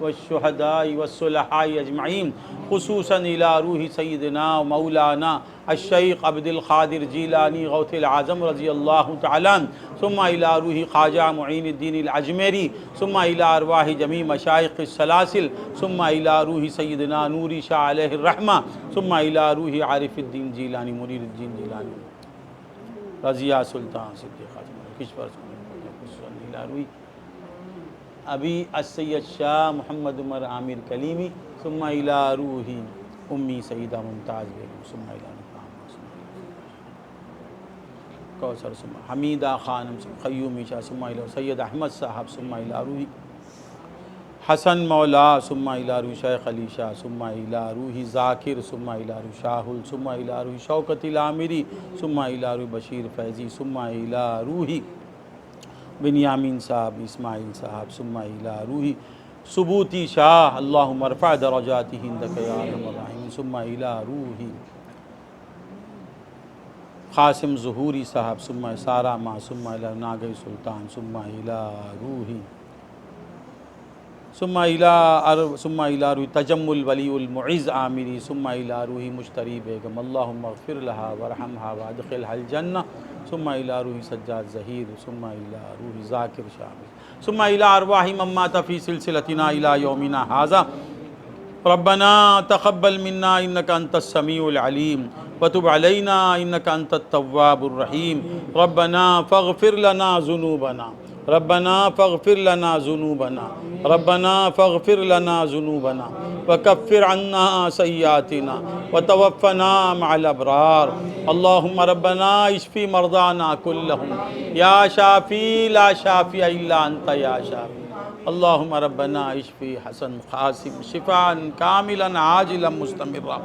والشهداء والصلحاء أجمعين، خصوصا إلى روح سيدنا ومولانا الشيخ عبد القادر جیلانی غوث العظم رضی اللہ تعالی عنہ، ثم إلى روح خواجہ معین الدین العجمیری، ثم إلى أرواح جميع مشائخ السلاسل، ثم إلى روح سيدنا نوری شاہ علیہ الرحمہ، ثم إلى روح عارف الدین جیلانی منیر الدین جیلانی رضیہ سلطان صدیق کشور إلى روح ابی السید شاہ محمد عمر عامر کلیمی، ثم إلى روح امی سیدہ ممتاز بیگم، ثم إلى کوثر، ثم حمیدہ خانم، قیومی شاہ، ثم إلى سید احمد صاحب، ثم إلى روح حسن مولا، ثم إلى روح شیخ علی شاہ، ثم إلى روح ذاکر، ثم إلى روح شاہل، ثم إلى روح شوکت العامری، ثم إلى روح بشیر فیضی، ثم إلى روح بنیامین صاحب، اسماعیل صاحب، ثم إلى روح ثبوتی شاہ، اللہم ارفع درجاتہ عندک یا ارحم الراحمین، ثم إلى روح قاسم ظہوری صاحب، ثم سارہ ماں، ثم إلى ناگئی سلطان، ثم إلى روح تجمل ولی المعز عامری، ثم إلى روح مشتری بیگم، اللہم اغفر لها ورحمها وادخلها الجنہ، ثم إلى روح سجاد ظہیر، ثم إلى روح ذاکر شامل، ثم إلى أرواح من مات في سلسلتنا إلى يومنا هذا، ربنا تقبل منا إنك أنت السميع العليم وتب علينا إنك أنت التواب الرحيم، ربنا فاغفر لنا ذنوبنا، ربنا فاغفر لنا ذنوبنا، ربنا فاغفر لنا ذنوبنا وكفر عنا سيئاتنا وتوفنا مع الأبرار، اللهم ربنا اشفي مرضانا كلهم يا شافي لا شافي إلا أنت يا شافي، اللهم ربنا اشفي حسن قاسم شفاء كاملا عاجلا مستمرا،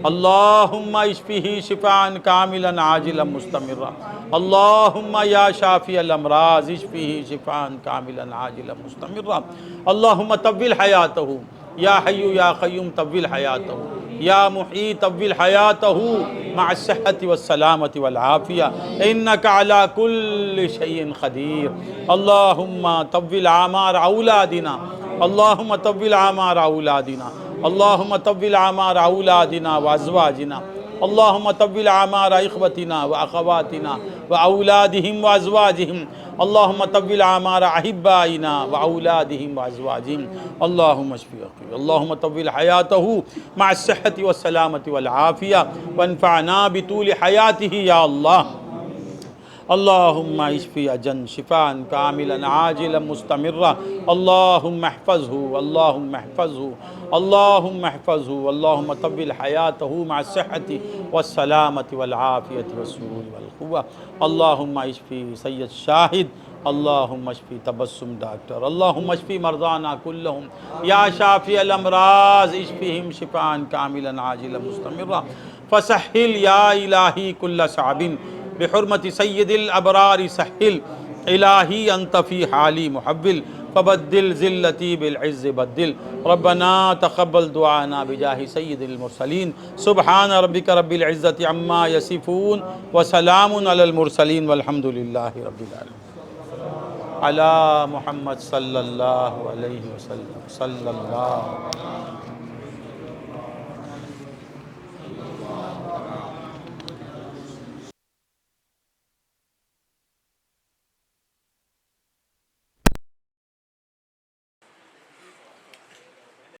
اللهم اشفه شفاء كاملا عاجلا مستمرا، اللهم يا شافي الأمراض اشفه شفاء كاملا عاجلا مستمرا، اللهم طول حياته يا حي يا قيوم، طول حياته يا محيي، طول حياته مع الصحة والسلامة والعافية، إنك على كل شيء قدير، اللهم طول أعمار أولادنا، اللهم طول أعمار أولادنا، اللهم طول أعمار أولادنا وأزواجنا، اللهم طول أعمار إخوتنا وأخواتنا وأولادهم وأزواجهم، اللهم طول أعمار أحبائنا وأولادهم وأزواجهم، اللهم اشف اللهم طول حياته مع الصحة والسلامة والعافية، وانفعنا بطول حياته يا الله، اللهم اشفي أجن شفاء كاملا عاجلا مستمرا، اللهم احفظه، اللهم احفظه، اللهم احفظه، اللهم طول حياته مع الصحة والسلامة والعافية والسرور والقوة، اللهم اشفي سيد شاهد، اللهم اشفي تبسم ڈاکٹر، اللهم اشفي مرضانا كلهم يا شافي الأمراض اشفهم شفاء كاملا عاجلا مستمرا، فسهل يا إلهي كل صعب بحرمة سيد الأبرار، سهل إلهي أنت في حالي محول، فبدل ذلتي بالعز بدل، ربنا تقبل دعانا بجاه سيد المرسلين، سبحان ربك رب العزة عما يصفون وسلام على المرسلين والحمد لله رب العالمين، على محمد صلى الله عليه وسلم، صلى الله